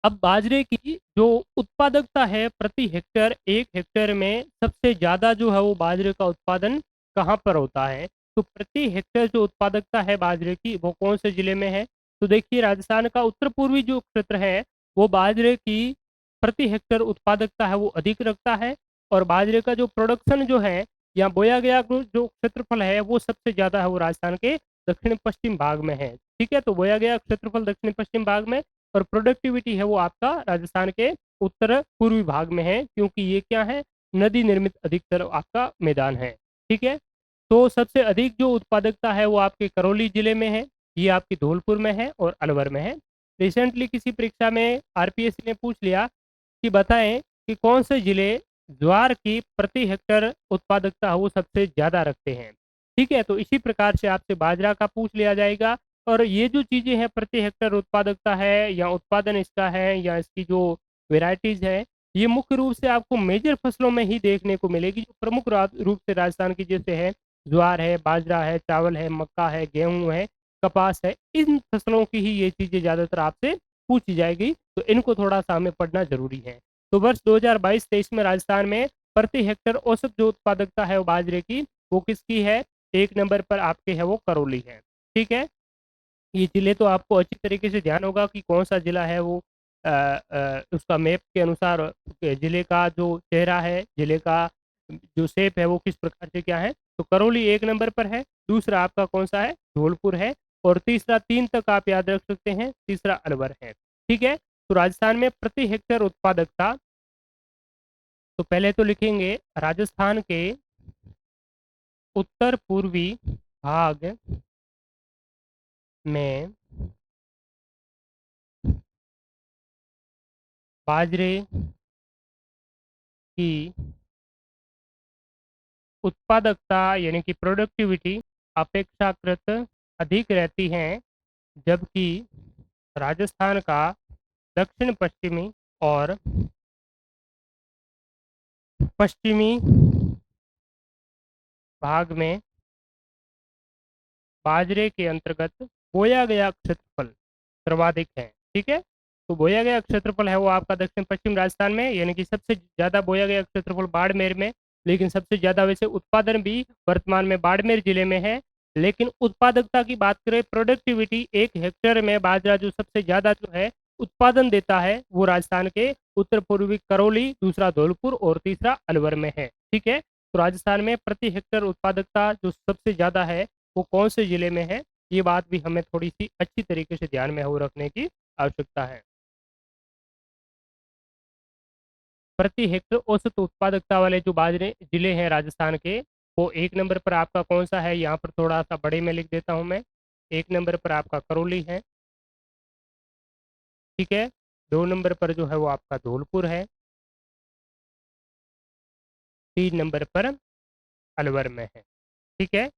अब बाजरे की जो उत्पादकता है प्रति हेक्टेयर, 1 हेक्टेयर में सबसे ज्यादा जो है वो बाजरे का उत्पादन कहाँ पर होता है। तो प्रति हेक्टेयर जो उत्पादकता है बाजरे की वो कौन से जिले में है। तो देखिए, राजस्थान का उत्तर पूर्वी जो क्षेत्र है वो बाजरे की प्रति हेक्टेयर उत्पादकता है वो अधिक रखता है। और बाजरे का जो प्रोडक्शन जो है या बोया गया जो क्षेत्रफल है वो सबसे ज्यादा है वो राजस्थान के दक्षिण पश्चिम भाग में है। ठीक है, तो बोया गया क्षेत्रफल दक्षिण पश्चिम भाग में, और प्रोडक्टिविटी है वो आपका राजस्थान के उत्तर पूर्वी भाग में है, क्योंकि ये क्या है, नदी निर्मित अधिकतर आपका मैदान है। ठीक है, तो सबसे अधिक जो उत्पादकता है वो आपके करौली जिले में है, ये आपकी धौलपुर में है और अलवर में है। रिसेंटली किसी परीक्षा में आरपीएससी ने पूछ लिया कि बताएं कि कौन से जिले ज्वार की प्रति हेक्टर उत्पादकता वो सबसे ज्यादा रखते हैं। ठीक है, तो इसी प्रकार से आपसे बाजरा का पूछ लिया जाएगा। और ये जो चीजें हैं, प्रति हेक्टर उत्पादकता है या उत्पादन इसका है या इसकी जो वेराइटीज है, ये मुख्य रूप से आपको मेजर फसलों में ही देखने को मिलेगी, जो प्रमुख रूप से राजस्थान की जैसे है ज्वार है, बाजरा है, चावल है, मक्का है, गेहूं है, कपास है। इन फसलों की ही ये चीजें ज्यादातर आपसे पूछी जाएगी, तो इनको थोड़ा सा हमें पढ़ना जरूरी है। तो वर्ष 2022-23 में राजस्थान में प्रति हेक्टर औसत जो उत्पादकता है वो बाजरे की, वो किसकी है, 1 नंबर पर आपके है वो करौली है। ठीक है, ये जिले तो आपको अच्छी तरीके से ध्यान होगा कि कौन सा जिला है वो, उसका मैप के अनुसार जिले का जो चेहरा है, जिले का जो शेप है वो किस प्रकार से क्या है। तो करौली 1 नंबर पर है, दूसरा आपका कौन सा है, धौलपुर है, और तीसरा, 3 तक आप याद रख सकते हैं, तीसरा अलवर है। ठीक है, तो राजस्थान में प्रति हेक्टेयर उत्पादकता, तो पहले तो लिखेंगे राजस्थान के उत्तर पूर्वी भाग में बाजरे की उत्पादकता यानी कि प्रोडक्टिविटी अपेक्षाकृत अधिक रहती है, जबकि राजस्थान का दक्षिण पश्चिमी और पश्चिमी भाग में बाजरे के अंतर्गत बोया गया क्षेत्रफल सर्वाधिक है। ठीक है, तो बोया गया क्षेत्रफल है वो आपका दक्षिण पश्चिम राजस्थान में, यानी कि सबसे ज्यादा बोया गया क्षेत्रफल बाड़मेर में। लेकिन सबसे ज्यादा वैसे उत्पादन भी वर्तमान में बाड़मेर जिले में है। लेकिन उत्पादकता की बात करें, प्रोडक्टिविटी 1 हेक्टेयर में बाजरा जो सबसे ज्यादा जो है उत्पादन देता है वो राजस्थान के उत्तर पूर्वी करौली, दूसरा धौलपुर और तीसरा अलवर में है। ठीक है, तो राजस्थान में प्रति हेक्टेयर उत्पादकता जो सबसे ज्यादा है वो कौन से जिले में है, ये बात भी हमें थोड़ी सी अच्छी तरीके से ध्यान में हो रखने की आवश्यकता है। प्रति हेक्टेयर औसत उत्पादकता वाले जो बाजरे जिले हैं राजस्थान के, वो 1 नंबर पर आपका कौन सा है, यहाँ पर थोड़ा सा बड़े में लिख देता हूँ मैं। 1 नंबर पर आपका करौली है। ठीक है, 2 नंबर पर जो है वो आपका धौलपुर है। 3 नंबर पर अलवर में है। ठीक है,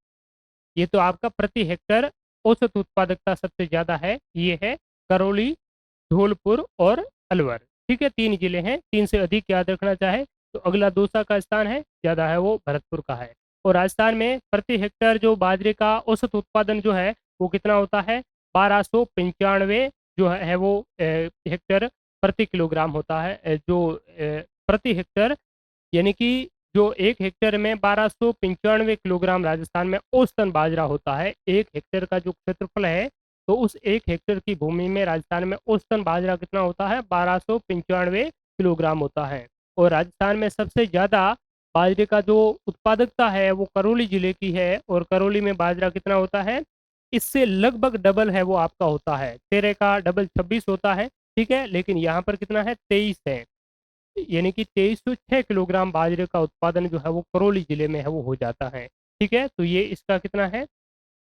ये तो आपका प्रति हेक्टर औसत उत्पादकता सबसे ज्यादा है, ये है करौली, धौलपुर और अलवर। ठीक है, 3 जिले हैं, 3 से अधिक याद रखना चाहे तो अगला दौसा का स्थान है, ज्यादा है वो भरतपुर का है। और राजस्थान में प्रति हेक्टर जो बाजरे का औसत उत्पादन जो है वो कितना होता है, 1295 जो है वो हेक्टर प्रति किलोग्राम होता है। प्रति हेक्टर यानी कि जो 1 हेक्टर में 1295 किलोग्राम राजस्थान में औसतन बाजरा होता है। 1 हेक्टर का जो क्षेत्रफल है, तो उस 1 हेक्टर की भूमि में राजस्थान में औसतन बाजरा कितना होता है, 1295 किलोग्राम होता है। और राजस्थान में सबसे ज्यादा बाजरे का जो उत्पादकता है वो करौली जिले की है, और करौली में बाजरा कितना होता है, इससे लगभग डबल है वो आपका होता है। 13 का डबल 26 होता है। ठीक है, लेकिन यहाँ पर कितना है, 23 है, यानी कि 2306 किलोग्राम बाजरे का उत्पादन जो है वो करौली जिले में है वो हो जाता है। ठीक है, तो ये इसका कितना है,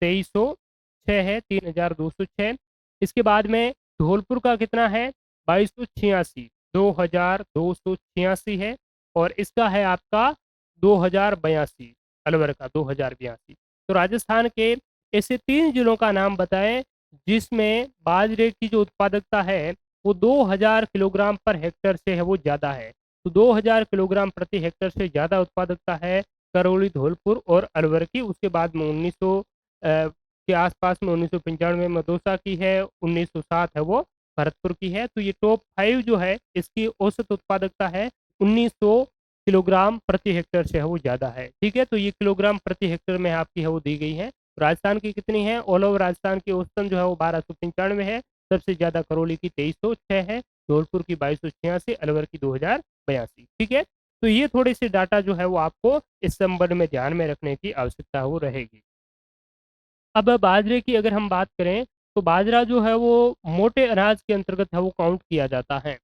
2306 है, 3206। इसके बाद में धौलपुर का कितना है, 2286, 2286 है। और इसका है आपका 2082, अलवर का 2082। तो राजस्थान के ऐसे 3 जिलों का नाम बताएं जिसमें बाजरे की जो उत्पादकता है वो 2000 किलोग्राम पर हेक्टर से है वो ज़्यादा है। तो 2000 किलोग्राम प्रति हेक्टर से ज़्यादा उत्पादकता है करौली, धौलपुर और अलवर की। उसके बाद में 1900 के आसपास में 1995 में दौसा की है, 1907 है वो भरतपुर की है। तो ये टॉप 5 जो है इसकी औसत उत्पादकता है 1900 किलोग्राम प्रति हेक्टर से है वो ज़्यादा है। ठीक है, तो ये किलोग्राम प्रति हेक्टर में आपकी है वो दी गई है। राजस्थान की कितनी है, ऑल ओवर राजस्थान की औसतन जो है वो 1295 है। सबसे ज्यादा करौली की 2306 है, धौलपुर की 2286, अलवर की 2082। ठीक है, तो ये थोड़े से डाटा जो है वो आपको इस संबंध में ध्यान में रखने की आवश्यकता हो रहेगी। अब बाजरे की अगर हम बात करें तो बाजरा जो है वो मोटे अनाज के अंतर्गत है वो काउंट किया जाता है।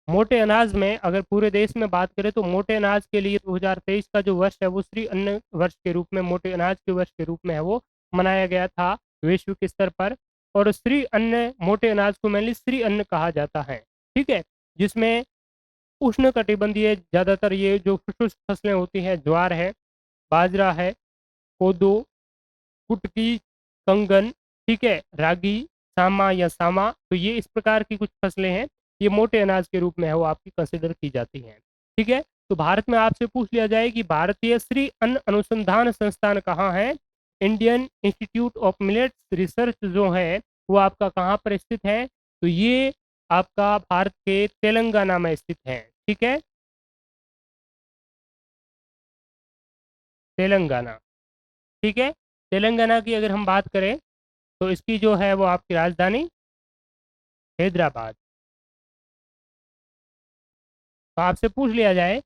मोटे अनाज में अगर पूरे देश में बात करें तो मोटे अनाज के लिए 2023 का जो वर्ष है वो श्री अन्न वर्ष के रूप में, मोटे अनाज के वर्ष के रूप में है वो मनाया गया था वैश्विक स्तर पर। और श्री अन्न, मोटे अनाज को मेनली श्री अन्न कहा जाता है। ठीक है, जिसमें उष्ण कटिबंधीय ज्यादातर ये जो शुष्क फसलें होती हैं, ज्वार है, बाजरा है, कोदो, कुटकी, कंगन, ठीक है, रागी, सामा या सामा, तो ये इस प्रकार की कुछ फसलें हैं, ये मोटे अनाज के रूप में है वो आपकी कंसिडर की जाती हैं। ठीक है, तो भारत में आपसे पूछ लिया जाए कि भारतीय श्री अन्न अनुसंधान संस्थान कहाँ है, Indian institute of millets research जो है वो आपका कहाँ पर स्थित है, तो ये आपका भारत के तेलंगाना में स्थित है। ठीक है, तेलंगाना। ठीक है, तेलंगाना की अगर हम बात करें तो इसकी जो है वो आपकी राजधानी हैदराबाद। तो आपसे पूछ लिया जाए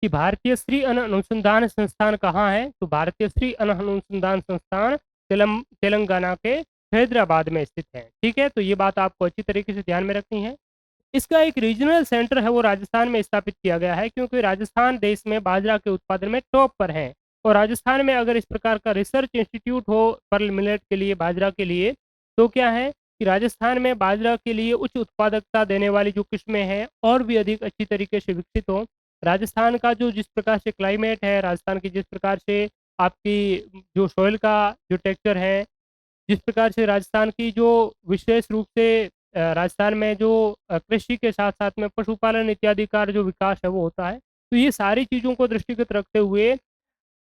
कि भारतीय श्री अन्न अनुसंधान संस्थान कहाँ है, तो भारतीय श्री अन्न अनुसंधान संस्थान तेलंगाना के हैदराबाद में स्थित है। ठीक है, तो ये बात आपको अच्छी तरीके से ध्यान में रखनी है। इसका एक रीजनल सेंटर है वो राजस्थान में स्थापित किया गया है, क्योंकि राजस्थान देश में बाजरा के उत्पादन में टॉप पर है। और राजस्थान में अगर इस प्रकार का रिसर्च इंस्टीट्यूट हो पर्ल मिलेट के लिए, बाजरा के लिए, तो क्या है कि राजस्थान में बाजरा के लिए उच्च उत्पादकता देने वाली जो किस्में हैं और भी अधिक अच्छी तरीके से विकसित हो। राजस्थान का जो जिस प्रकार से क्लाइमेट है, राजस्थान की जिस प्रकार से आपकी जो सॉइल का जो टेक्सचर है, जिस प्रकार से राजस्थान की जो विशेष रूप से राजस्थान में जो कृषि के साथ साथ में पशुपालन इत्यादि का जो विकास है वो होता है, तो ये सारी चीज़ों को दृष्टिगत रखते हुए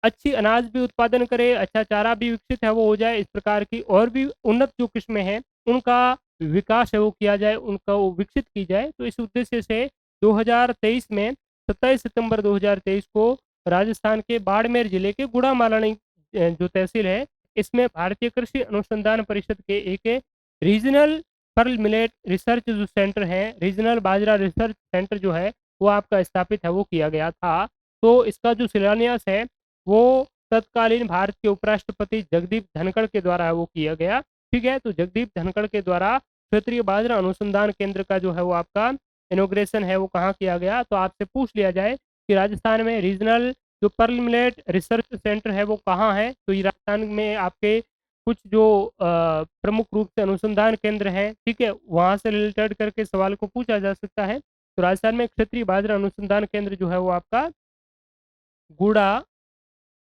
अच्छी अनाज भी उत्पादन करे, अच्छा चारा भी विकसित है वो हो जाए, इस प्रकार की और भी उन्नत जो किस्में हैं उनका विकास है वो किया जाए, उनका वो विकसित की जाए। तो इस उद्देश्य से 2023 में 27 सितंबर 2023 को राजस्थान के बाड़मेर जिले के गुड़ामालानी जो तहसील है, इसमें भारतीय कृषि अनुसंधान परिषद के एक रीजनल पर्ल मिलेट रिसर्च जो सेंटर है, रीजनल बाजरा रिसर्च सेंटर जो है वो आपका स्थापित है वो किया गया था। तो इसका जो शिलान्यास है वो तत्कालीन भारत के उपराष्ट्रपति जगदीप धनखड़ के द्वारा है वो किया गया। ठीक है, तो जगदीप धनखड़ के द्वारा क्षेत्रीय बाजरा अनुसंधान केंद्र का जो है वो आपका इनोग्रेशन है वो कहाँ किया गया, तो आपसे पूछ लिया जाए कि राजस्थान में रीजनल जो पर्ल मिलेट रिसर्च सेंटर है वो कहाँ है, तो ये राजस्थान में आपके कुछ जो प्रमुख रूप से अनुसंधान केंद्र हैं, ठीक है, वहाँ से रिलेटेड करके सवाल को पूछा जा सकता है। तो राजस्थान में क्षेत्रीय बाजरा अनुसंधान केंद्र जो है वो आपका गुड़ा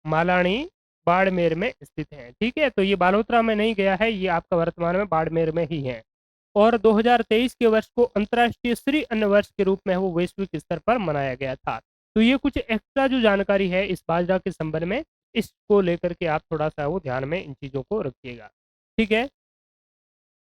मालानी बाड़मेर में स्थित है। ठीक है, तो ये बालोतरा में नहीं गया है, ये आपका वर्तमान में बाड़मेर में ही है। और 2023 के वर्ष को अंतर्राष्ट्रीय श्री अन्न वर्ष के रूप में वो वैश्विक स्तर पर मनाया गया था। तो ये कुछ एक्स्ट्रा जो जानकारी है इस बाजरा के संबंध में, इसको लेकर के आप थोड़ा सा वो ध्यान में इन चीजों को रखिएगा। ठीक है,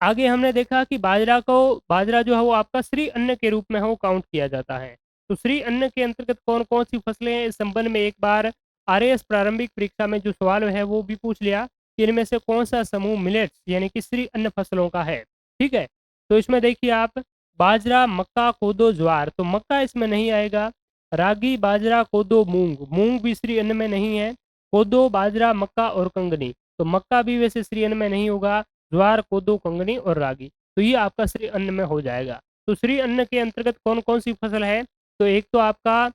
आगे हमने देखा कि बाजरा जो है वो आपका श्री अन्न के रूप में वो काउंट किया जाता है। तो श्री अन्न के अंतर्गत कौन कौन सी फसलें हैं, इस संबंध में एक बार आरएएस प्रारंभिक परीक्षा में जो सवाल है वो भी पूछ लिया कि इनमें से कौन सा समूह मिलेट्स यानी कि श्री अन्न फसलों का है। ठीक है, तो इसमें देखिए आप, बाजरा, मक्का, कोदो, ज्वार, तो मक्का इसमें नहीं आएगा। रागी, बाजरा, कोदो, मूंग, मूंग भी श्री अन्न में नहीं है। कोदो, बाजरा, मक्का और कंगनी, तो मक्का भी वैसे श्री अन्न में नहीं होगा। ज्वार, कोदो, कंगनी और रागी, तो ये आपका श्री अन्न में हो जाएगा। तो श्री अन्न के अंतर्गत कौन कौन सी फसल है, तो एक तो आपका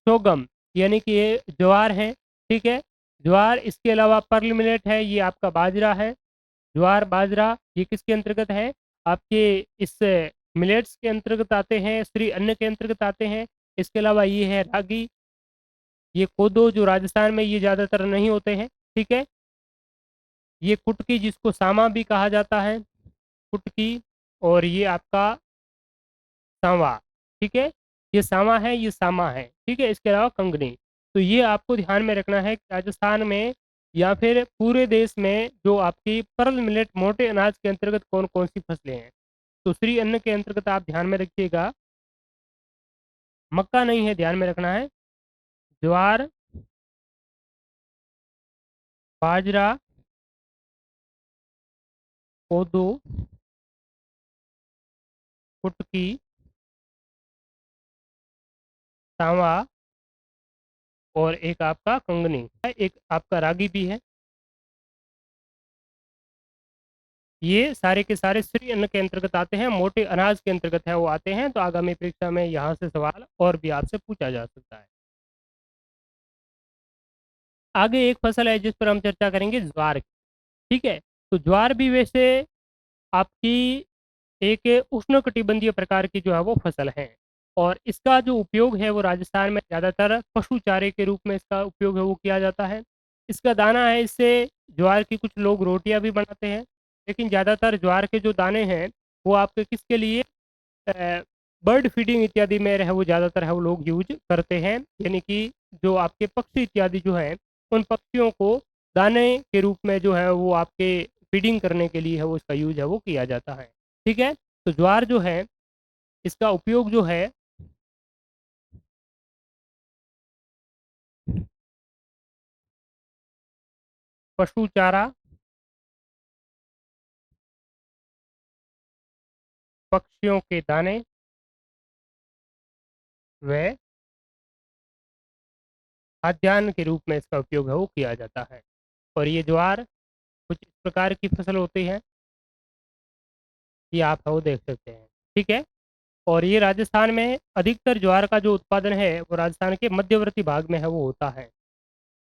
सोगम यानी कि ये ज्वार है। ठीक है, ज्वार, इसके अलावा पर्ल मिलेट है, ये आपका बाजरा है। ज्वार, बाजरा, ये किसके अंतर्गत है, आपके इस मिलेट्स के अंतर्गत आते हैं, श्री अन्न के अंतर्गत आते हैं। इसके अलावा ये है रागी, ये कोदो जो राजस्थान में ये ज़्यादातर नहीं होते हैं। ठीक है, ये कुटकी जिसको सामा भी कहा जाता है, कुटकी, और ये आपका सांवा। ठीक है, ये सामा है, ये सामा है। ठीक है, इसके अलावा कंगनी। तो ये आपको ध्यान में रखना है कि राजस्थान में या फिर पूरे देश में जो आपकी पर्ल मिलेट मोटे अनाज के अंतर्गत कौन कौन सी फसलें हैं। तो श्री अन्न के अंतर्गत आप ध्यान में रखिएगा, मक्का नहीं है, ध्यान में रखना है। ज्वार, बाजरा, कोदो, कुटकी, सांवा, और एक आपका कंगनी है, एक आपका रागी भी है। ये सारे के सारे श्री अन्न के अंतर्गत आते हैं, मोटे अनाज के अंतर्गत है वो आते हैं। तो आगामी परीक्षा में यहाँ से सवाल और भी आपसे पूछा जा सकता है। आगे एक फसल है जिस पर हम चर्चा करेंगे, ज्वार की। ठीक है, तो ज्वार भी वैसे आपकी एक उष्णकटिबंधीय प्रकार की जो है वो फसल है। और इसका जो उपयोग है वो राजस्थान में ज़्यादातर पशु चारे के रूप में इसका उपयोग है वो किया जाता है। इसका दाना है, इससे ज्वार की कुछ लोग रोटियां भी बनाते हैं। लेकिन ज़्यादातर ज्वार के जो दाने हैं वो आपके किसके लिए, बर्ड फीडिंग इत्यादि में है वो ज़्यादातर है वो लोग यूज करते हैं। यानी कि जो आपके पक्षी इत्यादि जो हैं, उन पक्षियों को दाने के रूप में जो है वो आपके फीडिंग करने के लिए है वो इसका यूज है वो किया जाता है। ठीक है, तो ज्वार जो है इसका उपयोग जो है पशु चारा, पक्षियों के दाने व खाद्यान्न के रूप में इसका उपयोग है वो किया जाता है। और ये ज्वार कुछ इस प्रकार की फसल होती है कि आप है वो देख सकते हैं। ठीक है, और ये राजस्थान में अधिकतर ज्वार का जो उत्पादन है वो राजस्थान के मध्यवर्ती भाग में है वो होता है।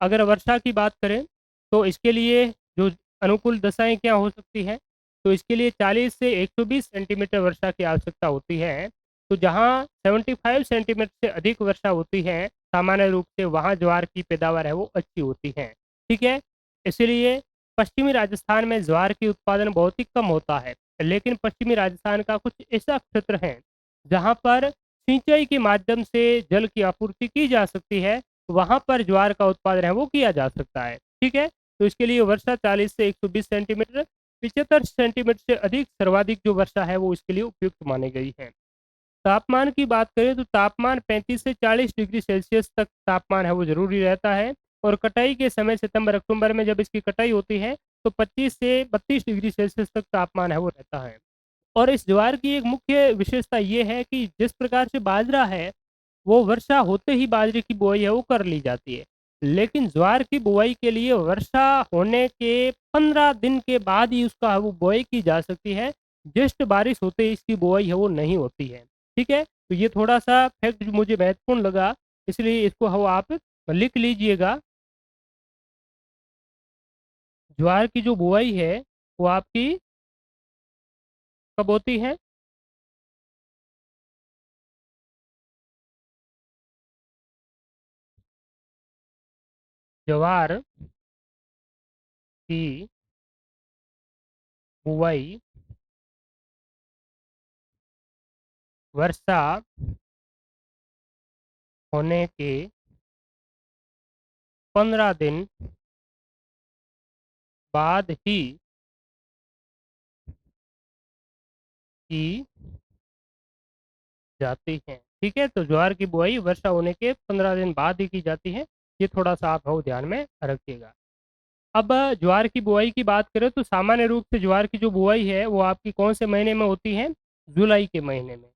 अगर वर्षा की बात करें तो इसके लिए जो अनुकूल दशाएं क्या हो सकती है, तो इसके लिए 40 से 120 सेंटीमीटर वर्षा की आवश्यकता होती है। तो जहां 75 सेंटीमीटर से अधिक वर्षा होती है सामान्य रूप से, वहां ज्वार की पैदावार है वो अच्छी होती है। ठीक है, इसलिए पश्चिमी राजस्थान में ज्वार की उत्पादन बहुत ही कम होता है। लेकिन पश्चिमी राजस्थान का कुछ ऐसा क्षेत्र है जहां पर सिंचाई के माध्यम से जल की आपूर्ति की जा सकती है, वहां पर ज्वार का उत्पादन है वो किया जा सकता है। ठीक है, तो इसके लिए वर्षा 40 से 120 सेंटीमीटर, 75 सेंटीमीटर से अधिक सर्वाधिक जो वर्षा है वो इसके लिए उपयुक्त मानी गई है। तापमान की बात करें तो तापमान 35 से 40 डिग्री सेल्सियस तक तापमान है वो जरूरी रहता है। और कटाई के समय सितंबर अक्टूबर में जब इसकी कटाई होती है तो 25 से 32 डिग्री सेल्सियस तक तापमान है वो रहता है। और इस ज्वार की एक मुख्य विशेषता ये है कि जिस प्रकार से बाजरा है वो वर्षा होते ही बाजरे की बुआई है वो कर ली जाती है। लेकिन ज्वार की बुआई के लिए वर्षा होने के 15 दिन के बाद ही उसका वो बुआई की जा सकती है। जस्ट बारिश होते ही इसकी बुआई है वो नहीं होती है। ठीक है, तो ये थोड़ा सा फैक्ट मुझे महत्वपूर्ण लगा, इसलिए इसको हम आप लिख लीजिएगा। ज्वार की जो बुआई है वो आपकी कब होती है, ज्वार की बुवाई वर्षा होने के 15 दिन बाद ही की जाती है। ठीक है, तो ज्वार की बुआई वर्षा होने के 15 दिन बाद ही की जाती है। ये थोड़ा सा आप हो ध्यान में रखिएगा। अब ज्वार की बुआई की बात करें तो सामान्य रूप से ज्वार की जो बुआई है वो आपकी कौन से महीने में होती है? जुलाई के महीने में।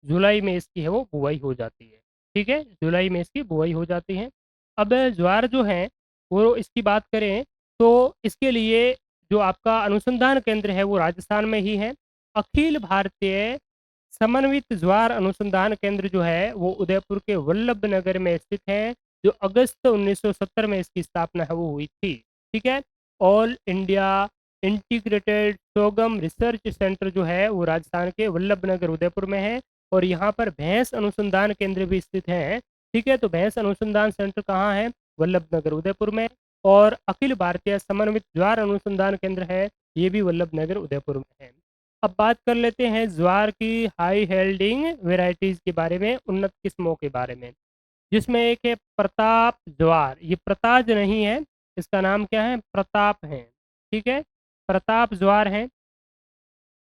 जुलाई में इसकी है वो बुआई हो जाती है। ठीक है, जुलाई में इसकी बुआई हो जाती है। अब ज्वार जो है वो इसकी बात करें तो इसके लिए जो आपका अनुसंधान केंद्र है वो राजस्थान में ही है। अखिल भारतीय समन्वित ज्वार अनुसंधान केंद्र जो है वो उदयपुर के वल्लभ नगर में स्थित है। जो अगस्त 1970 में इसकी स्थापना है वो हुई थी। ठीक है, all India integrated sorghum research centre जो है वो राजस्थान के वल्लभ नगर उदयपुर में है। और यहाँ पर भैंस अनुसंधान केंद्र भी स्थित है। ठीक है, तो भैंस अनुसंधान सेंटर कहाँ है? वल्लभ नगर उदयपुर में। और अखिल भारतीय समन्वित ज्वार अनुसंधान केंद्र है, ये भी वल्लभ नगर उदयपुर में है। अब बात कर लेते हैं ज्वार की हाई हेल्डिंग वेराइटीज के बारे में, उन्नत किस्मों के बारे में। जिसमें एक है प्रताप ज्वार। ये प्रताज नहीं है, इसका नाम क्या है? प्रताप है। ठीक है, प्रताप ज्वार है।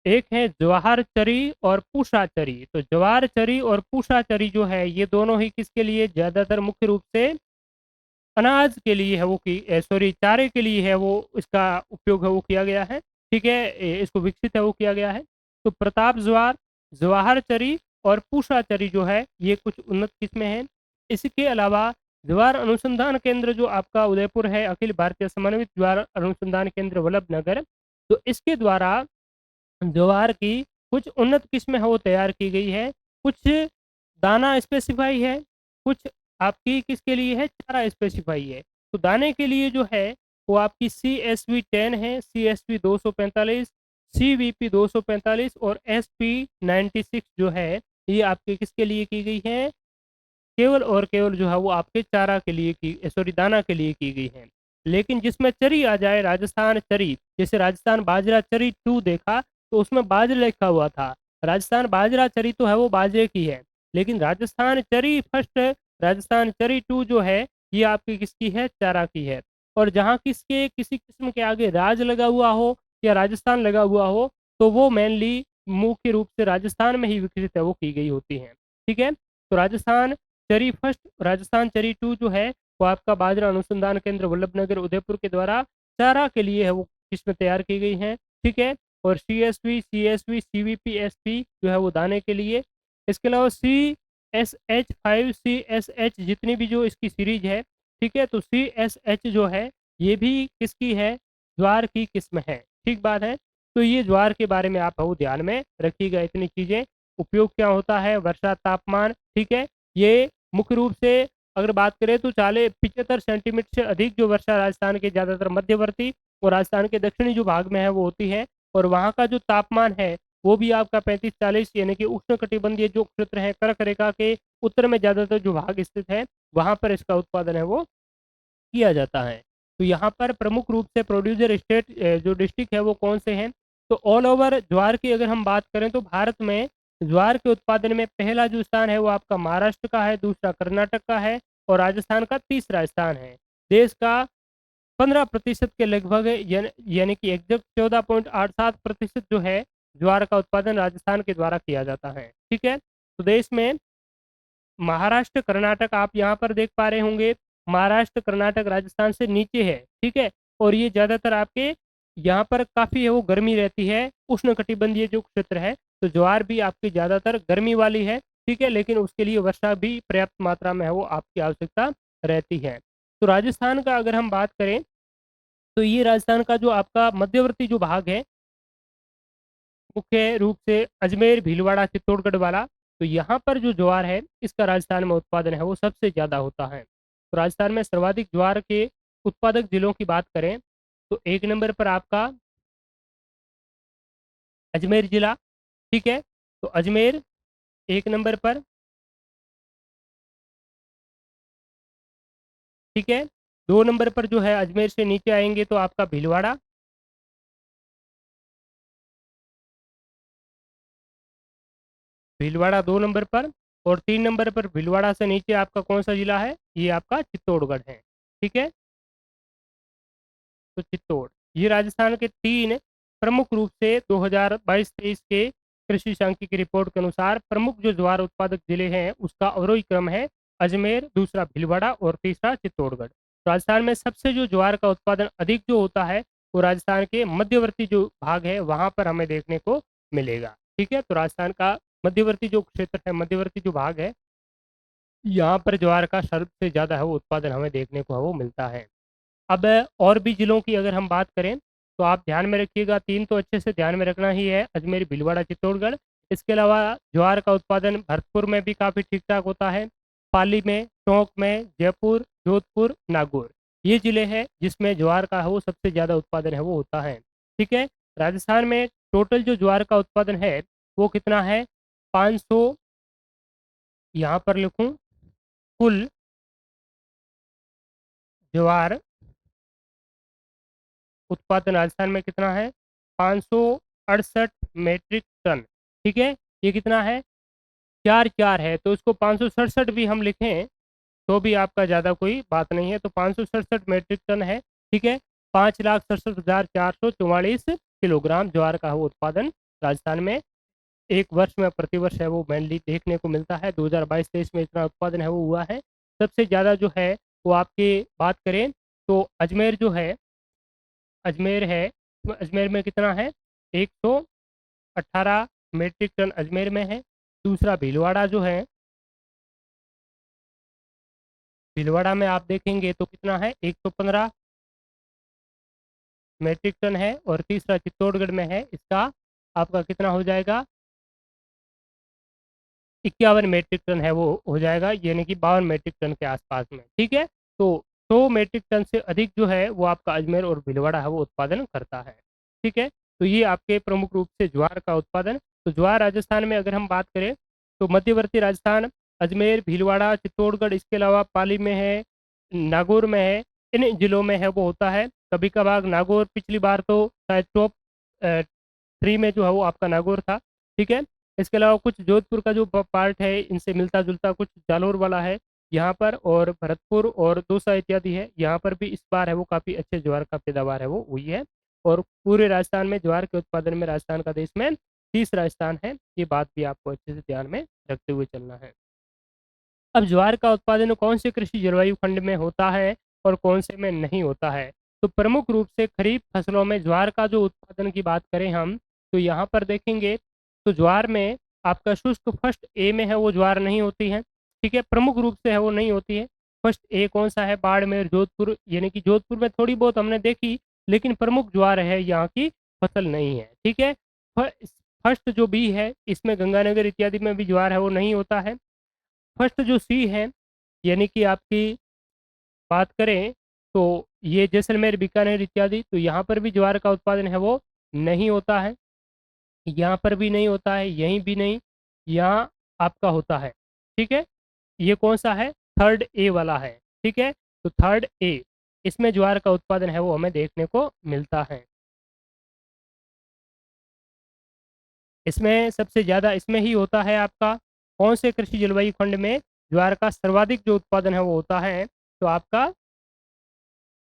एक है जवाहर चरी और पूषा चरी। तो जवार चरी और पूषा चरी जो है ये दोनों ही किसके लिए ज्यादातर मुख्य रूप से अनाज के लिए है वो की सॉरी चारे के लिए है वो इसका उपयोग है वो किया गया है। ठीक है, इसको विकसित है वो किया गया है। तो प्रताप ज्वार, जवाहर चरी और पूषा चरी जो है ये कुछ उन्नत किस्में हैं। इसके अलावा ज्वार अनुसंधान केंद्र जो आपका उदयपुर है, अखिल भारतीय समन्वित ज्वार अनुसंधान केंद्र वल्लभ नगर, तो इसके द्वारा ज्वार की कुछ उन्नत किस्में है वो तैयार की गई है। कुछ दाना स्पेसिफाई है, कुछ आपकी किसके लिए है? चारा स्पेसिफाई है। तो दाने के लिए जो है वो आपकी CSV 10 है, CSV 245, CVP 245 और SP 96 जो है ये आपके किसके लिए की गई है? केवल और केवल जो है वो आपके चारा के लिए की सॉरी दाना के लिए की गई है। लेकिन जिसमें चरी आ जाए, राजस्थान चरी, जैसे राजस्थान बाजरा चरी 2 देखा तो उसमें बाजरा लिखा हुआ था। राजस्थान बाजरा चरी तो है वो बाजरे की है, लेकिन राजस्थान चरी फर्स्ट, राजस्थान चरी 2 जो है ये आपकी किसकी है? चारा की है। और जहाँ किसके किसी किस्म के आगे राज लगा हुआ हो या राजस्थान लगा हुआ हो तो वो मेनली मुख्य रूप से राजस्थान में ही विकसित है वो की गई होती है। ठीक है, तो राजस्थान चरी फर्स्ट, राजस्थान चरी 2 जो है वो आपका बाजरा अनुसंधान केंद्र वल्लभनगर उदयपुर के द्वारा चारा के लिए है वो किस्में तैयार की गई हैं। ठीक है, और CSV CVP SP जो है वो दाने के लिए। इसके अलावा CSH 5 CSH जितनी भी जो इसकी सीरीज है, ठीक है, तो CSH जो है ये भी किसकी है? ज्वार की किस्म है। ठीक बात है, तो ये ज्वार के बारे में आप वो ध्यान में रखिएगा इतनी चीजें। उपयोग क्या होता है? वर्षा, तापमान। ठीक है, ये मुख्य रूप से अगर बात करें तो 40-75 सेंटीमीटर से अधिक जो वर्षा राजस्थान के ज़्यादातर मध्यवर्ती और राजस्थान के दक्षिणी जो भाग में है वो होती है। और वहाँ का जो तापमान है वो भी आपका 35-40 यानी कि उष्ण कटिबंधीय जो क्षेत्र है, कर्क रेखा के उत्तर में ज़्यादातर जो भाग स्थित है वहाँ पर इसका उत्पादन है वो किया जाता है। तो यहाँ पर प्रमुख रूप से प्रोड्यूसर स्टेट जो डिस्ट्रिक्ट है वो कौन से हैं? तो ऑल ओवर ज्वार की अगर हम बात करें तो भारत में ज्वार के उत्पादन में पहला जो स्थान है वो आपका महाराष्ट्र का है, दूसरा कर्नाटक का है और राजस्थान का तीसरा स्थान है। देश का 15% के लगभग यानी कि एग्जैक्ट 14.87% जो है ज्वार का उत्पादन राजस्थान के द्वारा किया जाता है। ठीक है, तो देश में महाराष्ट्र कर्नाटक आप यहाँ पर देख पा रहे होंगे, महाराष्ट्र कर्नाटक राजस्थान से नीचे है। ठीक है, और ये ज़्यादातर आपके यहाँ पर काफ़ी है वो गर्मी रहती है, उष्ण कटिबंधीय जो क्षेत्र है। तो ज्वार भी आपकी ज़्यादातर गर्मी वाली है। ठीक है, लेकिन उसके लिए वर्षा भी पर्याप्त मात्रा में है वो आपकी आवश्यकता रहती है। तो राजस्थान का अगर हम बात करें तो ये राजस्थान का जो आपका मध्यवर्ती जो भाग है मुख्य रूप से अजमेर, भीलवाड़ा, चित्तौड़गढ़ वाला, तो यहाँ पर जो ज्वार है इसका राजस्थान में उत्पादन है वो सबसे ज़्यादा होता है। तो राजस्थान में सर्वाधिक ज्वार के उत्पादक जिलों की बात करें तो एक नंबर पर आपका अजमेर जिला। ठीक है, तो अजमेर एक नंबर पर। ठीक है। 2 नंबर पर जो है अजमेर से नीचे आएँगे तो आपका भीलवाड़ा। भीलवाड़ा 2 नंबर पर, और 3 नंबर पर भीलवाड़ा से नीचे आपका कौन-सा ज़िला है? ये आपका चित्तौड़गढ़ है। ठीक है? तो चित्तौड़, ये राजस्थान के 3 प्रमुख रूप से 2022-23 के कृषि सांख्यिकी रिपोर्ट के अनुसार प्रमुख जो ज्वार उत्पादक जिले हैं, उसका अवरोही क्रम है अजमेर, दूसरा भीलवाड़ा और तीसरा चित्तौड़गढ़। राजस्थान में सबसे जो ज्वार का उत्पादन अधिक जो होता है, वो राजस्थान के मध्यवर्ती जो भाग है, वहाँ पर हमें देखने को मिलेगा। ठीक है? तो राजस्थान का मध्यवर्ती जो क्षेत्र है, मध्यवर्ती जो भाग है, यहाँ पर ज्वार का सबसे ज़्यादा है वो उत्पादन हमें देखने को है वो मिलता है। अब और भी जिलों की अगर हम बात करें, तो आप ध्यान में रखिएगा, 3 तो अच्छे से ध्यान में रखना ही है, अजमेर, भीलवाड़ा, चित्तौड़गढ़। इसके अलावा ज्वार का उत्पादन भरतपुर में भी काफ़ी ठीक-ठाक होता है, पाली में, टोंक में, जयपुर, जोधपुर, नागौर। ये ज़िले हैं जिसमें ज्वार का है वो सबसे ज़्यादा उत्पादन है वो होता है। ठीक है? राजस्थान में टोटल जो ज्वार का उत्पादन है, वो कितना है? 500, यहाँ पर लिखूँ, कुल ज्वार उत्पादन राजस्थान में कितना है? 568 मीट्रिक टन। ठीक है? ये कितना है? 4-4 है, तो इसको 567 भी हम लिखें तो भी आपका ज़्यादा कोई बात नहीं है। तो 567 मीट्रिक टन है। ठीक है? 5,67,444 किलोग्राम ज्वार का वो उत्पादन राजस्थान में एक वर्ष में प्रतिवर्ष है वो मेनली देखने को मिलता है। 2022-23 में इतना उत्पादन है वो हुआ है। सबसे ज़्यादा जो है वो आपकी बात करें तो अजमेर जो है, अजमेर है, तो अजमेर में कितना है? 118 मीट्रिक टन अजमेर में है। दूसरा भीलवाड़ा जो है, भीलवाड़ा में आप देखेंगे तो कितना है? 115 मीट्रिक टन है। और तीसरा चित्तौड़गढ़ में है, इसका आपका कितना हो जाएगा? 51 मीट्रिक टन है वो हो जाएगा, यानी कि 52 मीट्रिक टन के आसपास में। ठीक है? तो 100 मीट्रिक टन से अधिक जो है वो आपका अजमेर और भीलवाड़ा है वो उत्पादन करता है। ठीक है? तो ये आपके प्रमुख रूप से ज्वार का उत्पादन। तो ज्वार राजस्थान में अगर हम बात करें, तो मध्यवर्ती राजस्थान, अजमेर, भीलवाड़ा, चित्तौड़गढ़, इसके अलावा पाली में है, नागौर में है, इन जिलों में है वो होता है। कभी कभार नागौर पिछली बार तो शायद टॉप 3 में जो है वो आपका नागौर था। ठीक है? इसके अलावा कुछ जोधपुर का जो पार्ट है, इनसे मिलता जुलता कुछ जालोर वाला है यहाँ पर, और भरतपुर और दौसा इत्यादि है, यहाँ पर भी इस बार है वो काफ़ी अच्छे ज्वार का पैदावार है वो हुई है। और पूरे राजस्थान में ज्वार के उत्पादन में राजस्थान का देश में तीसरा स्थान है। ये बात भी आपको अच्छे से ध्यान में रखते हुए चलना है। अब ज्वार का उत्पादन कौन से कृषि जलवायु खंड में होता है और कौन से में नहीं होता है? तो प्रमुख रूप से खरीफ फसलों में ज्वार का जो उत्पादन की बात करें हम, तो यहाँ पर देखेंगे तो ज्वार में आपका शुष्क फर्स्ट ए में है वो ज्वार नहीं होती है। ठीक है? प्रमुख रूप से है वो नहीं होती है। फर्स्ट ए कौन सा है? बाड़मेर, जोधपुर, यानी कि जोधपुर में थोड़ी बहुत हमने देखी, लेकिन प्रमुख ज्वार है यहाँ की फसल नहीं है। ठीक है? फर्स्ट जो बी है, इसमें गंगानगर इत्यादि में भी ज्वार है वो नहीं होता है। फर्स्ट जो सी है, यानी कि आपकी बात करें तो ये जैसलमेर, बीकानेर इत्यादि, तो यहाँ पर भी ज्वार का उत्पादन है वो नहीं होता है। यहाँ पर भी नहीं होता है, यहीं भी नहीं, यहाँ आपका होता है। ठीक है? ये कौन सा है? थर्ड ए वाला है। ठीक है? तो थर्ड ए, इसमें ज्वार का उत्पादन है वो हमें देखने को मिलता है। इसमें सबसे ज़्यादा इसमें ही होता है आपका कौन से कृषि जलवायु खंड में ज्वार का सर्वाधिक जो उत्पादन है वो होता है? तो आपका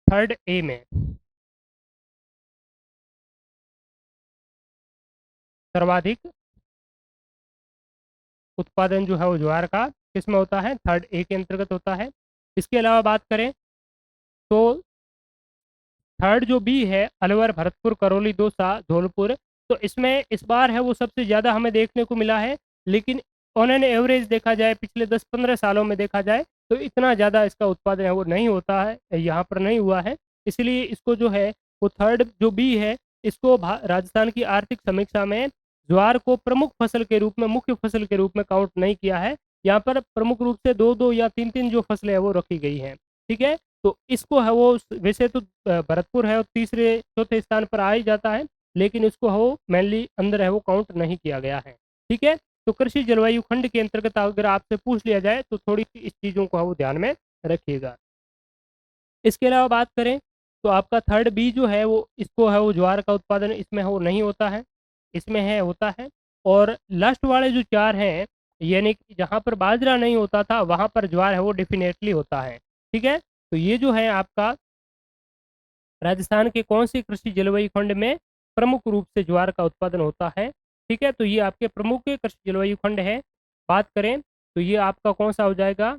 थर्ड ए में सर्वाधिक उत्पादन जो है वो ज्वार का किसमें होता है? थर्ड ए के अंतर्गत होता है। इसके अलावा बात करें तो थर्ड जो बी है, अलवर, भरतपुर, करौली, दौसा, धौलपुर, तो इसमें इस बार है वो सबसे ज़्यादा हमें देखने को मिला है। लेकिन ऑन एन एवरेज देखा जाए, पिछले 10-15 सालों में देखा जाए, तो इतना ज़्यादा इसका उत्पादन है वो नहीं होता है, यहाँ पर नहीं हुआ है। इसलिए इसको जो है वो थर्ड जो बी है, इसको राजस्थान की आर्थिक समीक्षा में ज्वार को प्रमुख फसल के रूप में, मुख्य फसल के रूप में काउंट नहीं किया है। यहाँ पर प्रमुख रूप से 2-2 या 3-3 जो फसलें हैं वो रखी गई हैं। ठीक है? तो इसको है वो वैसे तो भरतपुर है और तीसरे चौथे स्थान पर आ ही जाता है, लेकिन इसको है वो मेनली अंदर है वो काउंट नहीं किया गया है। ठीक है? तो कृषि जलवायु खंड के अंतर्गत अगर आपसे पूछ लिया जाए तो थोड़ी सी इस चीज़ों को है वो ध्यान में रखिएगा। इसके अलावा बात करें तो आपका थर्ड बी जो है वो इसको है वो ज्वार का उत्पादन इसमें वो नहीं होता है, इसमें है होता है। और लास्ट वाले जो 4 हैं, यानी कि जहाँ पर बाजरा नहीं होता था वहाँ पर ज्वार है वो डेफिनेटली होता है। ठीक है? तो ये जो है आपका राजस्थान के कौन से कृषि जलवायु खंड में प्रमुख रूप से ज्वार का उत्पादन होता है। ठीक है? तो ये आपके प्रमुख कृषि जलवायु खंड है। बात करें तो ये आपका कौन सा हो जाएगा,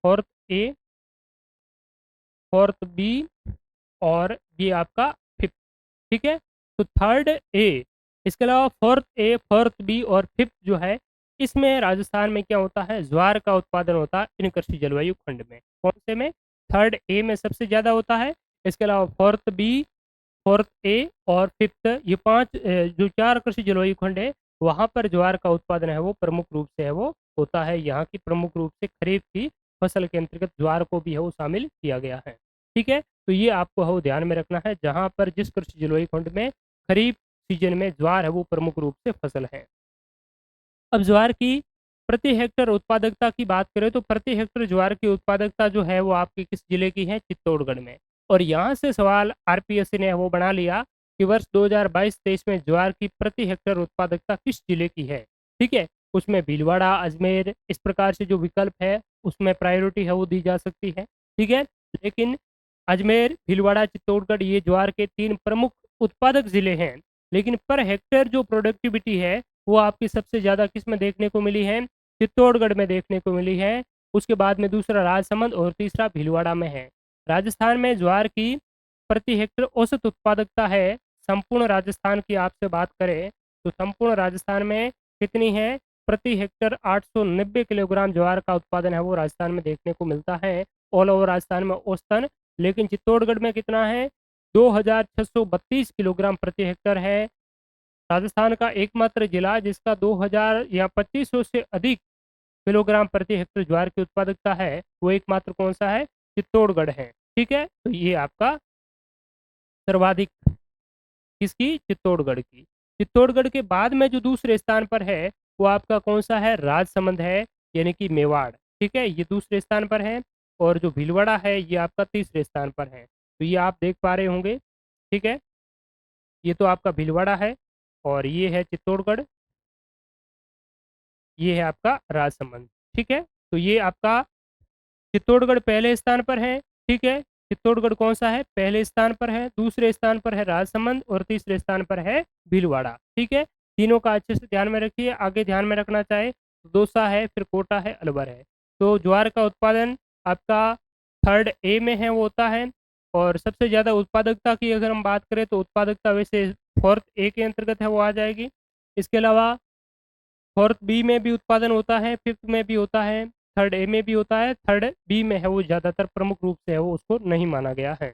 फोर्थ ए, फोर्थ बी और ये आपका फिफ्थ। ठीक है? तो थर्ड ए, इसके अलावा फोर्थ ए, फोर्थ बी और फिफ्थ जो है, इसमें राजस्थान में क्या होता है, ज्वार का उत्पादन होता है इन कृषि जलवायु खंड में। कौन से में? थर्ड ए में सबसे ज्यादा होता है। इसके अलावा फोर्थ बी, फोर्थ ए और फिफ्थ, ये 5 जो 4 कृषि जलवायु खंड है वहाँ पर ज्वार का उत्पादन है वो प्रमुख रूप से है वो होता है। यहाँ की प्रमुख रूप से खरीफ की फसल के अंतर्गत ज्वार को भी है वो शामिल किया गया है। ठीक है? तो ये आपको है वो ध्यान में रखना है, जहाँ पर जिस कृषि जलवायु खंड में खरीफ सीजन में ज्वार है वो प्रमुख रूप से फसल है। अब ज्वार की प्रति हेक्टर उत्पादकता की बात करें तो प्रति हेक्टर ज्वार की उत्पादकता जो है वो आपके किस जिले की है, चित्तौड़गढ़ में। और यहाँ से सवाल आरपीएससी ने वो बना लिया कि वर्ष 2022-23 में ज्वार की प्रति हेक्टर उत्पादकता किस जिले की है। ठीक है? उसमें भीलवाड़ा, अजमेर, इस प्रकार से जो विकल्प है उसमें प्रायोरिटी है वो दी जा सकती है। ठीक है? लेकिन अजमेर, भीलवाड़ा, चित्तौड़गढ़ ये ज्वार के 3 प्रमुख उत्पादक जिले हैं। लेकिन पर हेक्टर जो प्रोडक्टिविटी है वो आपकी सबसे ज़्यादा किस में देखने को मिली है, चित्तौड़गढ़ में देखने को मिली है। उसके बाद में दूसरा राजसमंद और तीसरा भीलवाड़ा में है। राजस्थान में ज्वार की प्रति हेक्टर औसत उत्पादकता है, संपूर्ण राजस्थान की आपसे बात करें तो संपूर्ण राजस्थान में कितनी है, प्रति हेक्टर 890 किलोग्राम ज्वार का उत्पादन है वो राजस्थान में देखने को मिलता है, ऑल ओवर राजस्थान में औसतन। लेकिन चित्तौड़गढ़ में कितना है, 2632 किलोग्राम प्रति हेक्टर है। राजस्थान का एकमात्र जिला जिसका 2000 या 2500 से अधिक किलोग्राम प्रति हेक्टर ज्वार की उत्पादकता है वो एकमात्र कौन सा है, चित्तौड़गढ़ है। ठीक है? तो ये आपका सर्वाधिक किसकी, चित्तौड़गढ़ की। चित्तौड़गढ़ के बाद में जो दूसरे स्थान पर है वो आपका कौन सा है, राजसमंद है, यानी कि मेवाड़। ठीक है? ये दूसरे स्थान पर है। और जो भीलवाड़ा है ये आपका तीसरे स्थान पर है। तो ये आप देख पा रहे होंगे। ठीक है? ये तो आपका भीलवाड़ा है और ये है चित्तौड़गढ़, ये है आपका राजसमंद। ठीक है? तो ये आपका चित्तौड़गढ़ पहले स्थान पर है। ठीक है? चित्तौड़गढ़ कौन सा है, पहले स्थान पर है, दूसरे स्थान पर है राजसमंद और तीसरे स्थान पर है भीलवाड़ा। ठीक है? तीनों का अच्छे से ध्यान में रखिए। आगे ध्यान में रखना चाहे तो दौसा है, फिर कोटा है, अलवर है। तो ज्वार का उत्पादन आपका थर्ड ए में है वो होता है। और सबसे ज़्यादा उत्पादकता की अगर हम बात करें तो उत्पादकता वैसे फोर्थ ए के अंतर्गत है वो आ जाएगी। इसके अलावा फोर्थ बी में भी उत्पादन होता है, फिफ्थ में भी होता है, थर्ड ए में भी होता है, थर्ड बी में है वो ज़्यादातर प्रमुख रूप से है वो उसको नहीं माना गया है।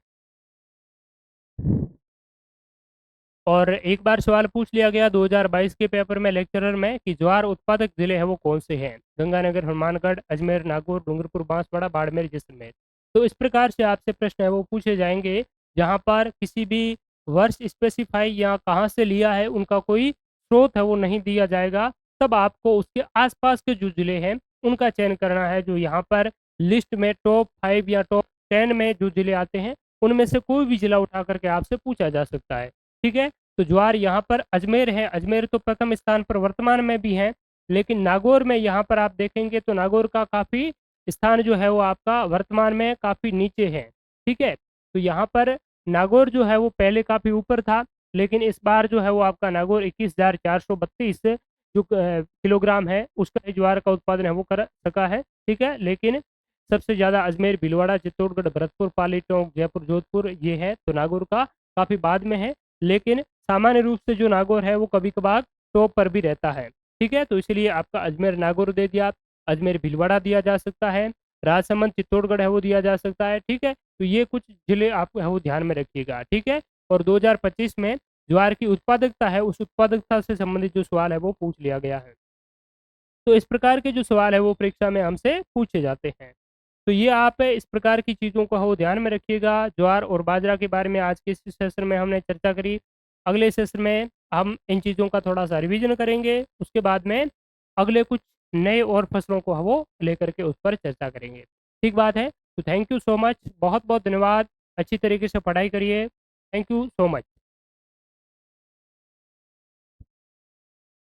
और एक बार सवाल पूछ लिया गया 2022 के पेपर में लेक्चरर में कि ज्वार उत्पादक जिले हैं वो कौन से हैं, गंगानगर, हनुमानगढ़, अजमेर, नागौर, डूंगरपुर, बांसवाड़ा, बाड़मेर, जैसलमेर। तो इस प्रकार से आपसे प्रश्न है वो पूछे जाएंगे जहाँ पर किसी भी वर्ष स्पेसिफाई या कहाँ से लिया है उनका कोई स्रोत है वो नहीं दिया जाएगा। तब आपको उसके आसपास के जो जिले हैं उनका चयन करना है। जो यहाँ पर लिस्ट में टॉप 5 या टॉप 10 में जो जिले आते हैं उनमें से कोई भी जिला उठा करके आपसे पूछा जा सकता है। ठीक है? तो ज्वार यहाँ पर अजमेर है, अजमेर तो प्रथम स्थान पर वर्तमान में भी है। लेकिन नागौर में यहाँ पर आप देखेंगे तो नागौर का काफ़ी स्थान जो है वो आपका वर्तमान में काफ़ी नीचे है। ठीक है? तो यहाँ पर नागौर जो है वो पहले काफ़ी ऊपर था, लेकिन इस बार जो है वो आपका नागौर 21,432 जो किलोग्राम है उसका ज्वार का उत्पादन है वो कर सका है। ठीक है? लेकिन सबसे ज़्यादा अजमेर, भीलवाड़ा, चित्तौड़गढ़, भरतपुर, पाली, टोंक, जयपुर, जोधपुर ये है, तो नागौर का काफ़ी बाद में है। लेकिन सामान्य रूप से जो नागौर है वो कभी कभार टॉप पर भी रहता है। ठीक है? तो इसलिए आपका अजमेर नागौर दे दिया, अजमेर भीलवाड़ा दिया जा सकता है, राजसमंद चित्तौड़गढ़ है वो दिया जा सकता है। ठीक है? तो ये कुछ जिले आप है वो ध्यान में रखिएगा। ठीक है? और 2025 में ज्वार की उत्पादकता है उस उत्पादकता से संबंधित जो सवाल है वो पूछ लिया गया है। तो इस प्रकार के जो सवाल है वो परीक्षा में हमसे पूछे जाते हैं। तो ये आप इस प्रकार की चीज़ों को हो ध्यान में रखिएगा। ज्वार और बाजरा के बारे में आज के इस सेशन में हमने चर्चा करी। अगले सेशन में हम इन चीज़ों का थोड़ा सा रिवीजन करेंगे, उसके बाद में अगले कुछ नए और फसलों को वो लेकर के उस पर चर्चा करेंगे। ठीक बात है। तो थैंक यू सो मच, बहुत बहुत धन्यवाद। अच्छी तरीके से पढ़ाई करिए। Thank you so much.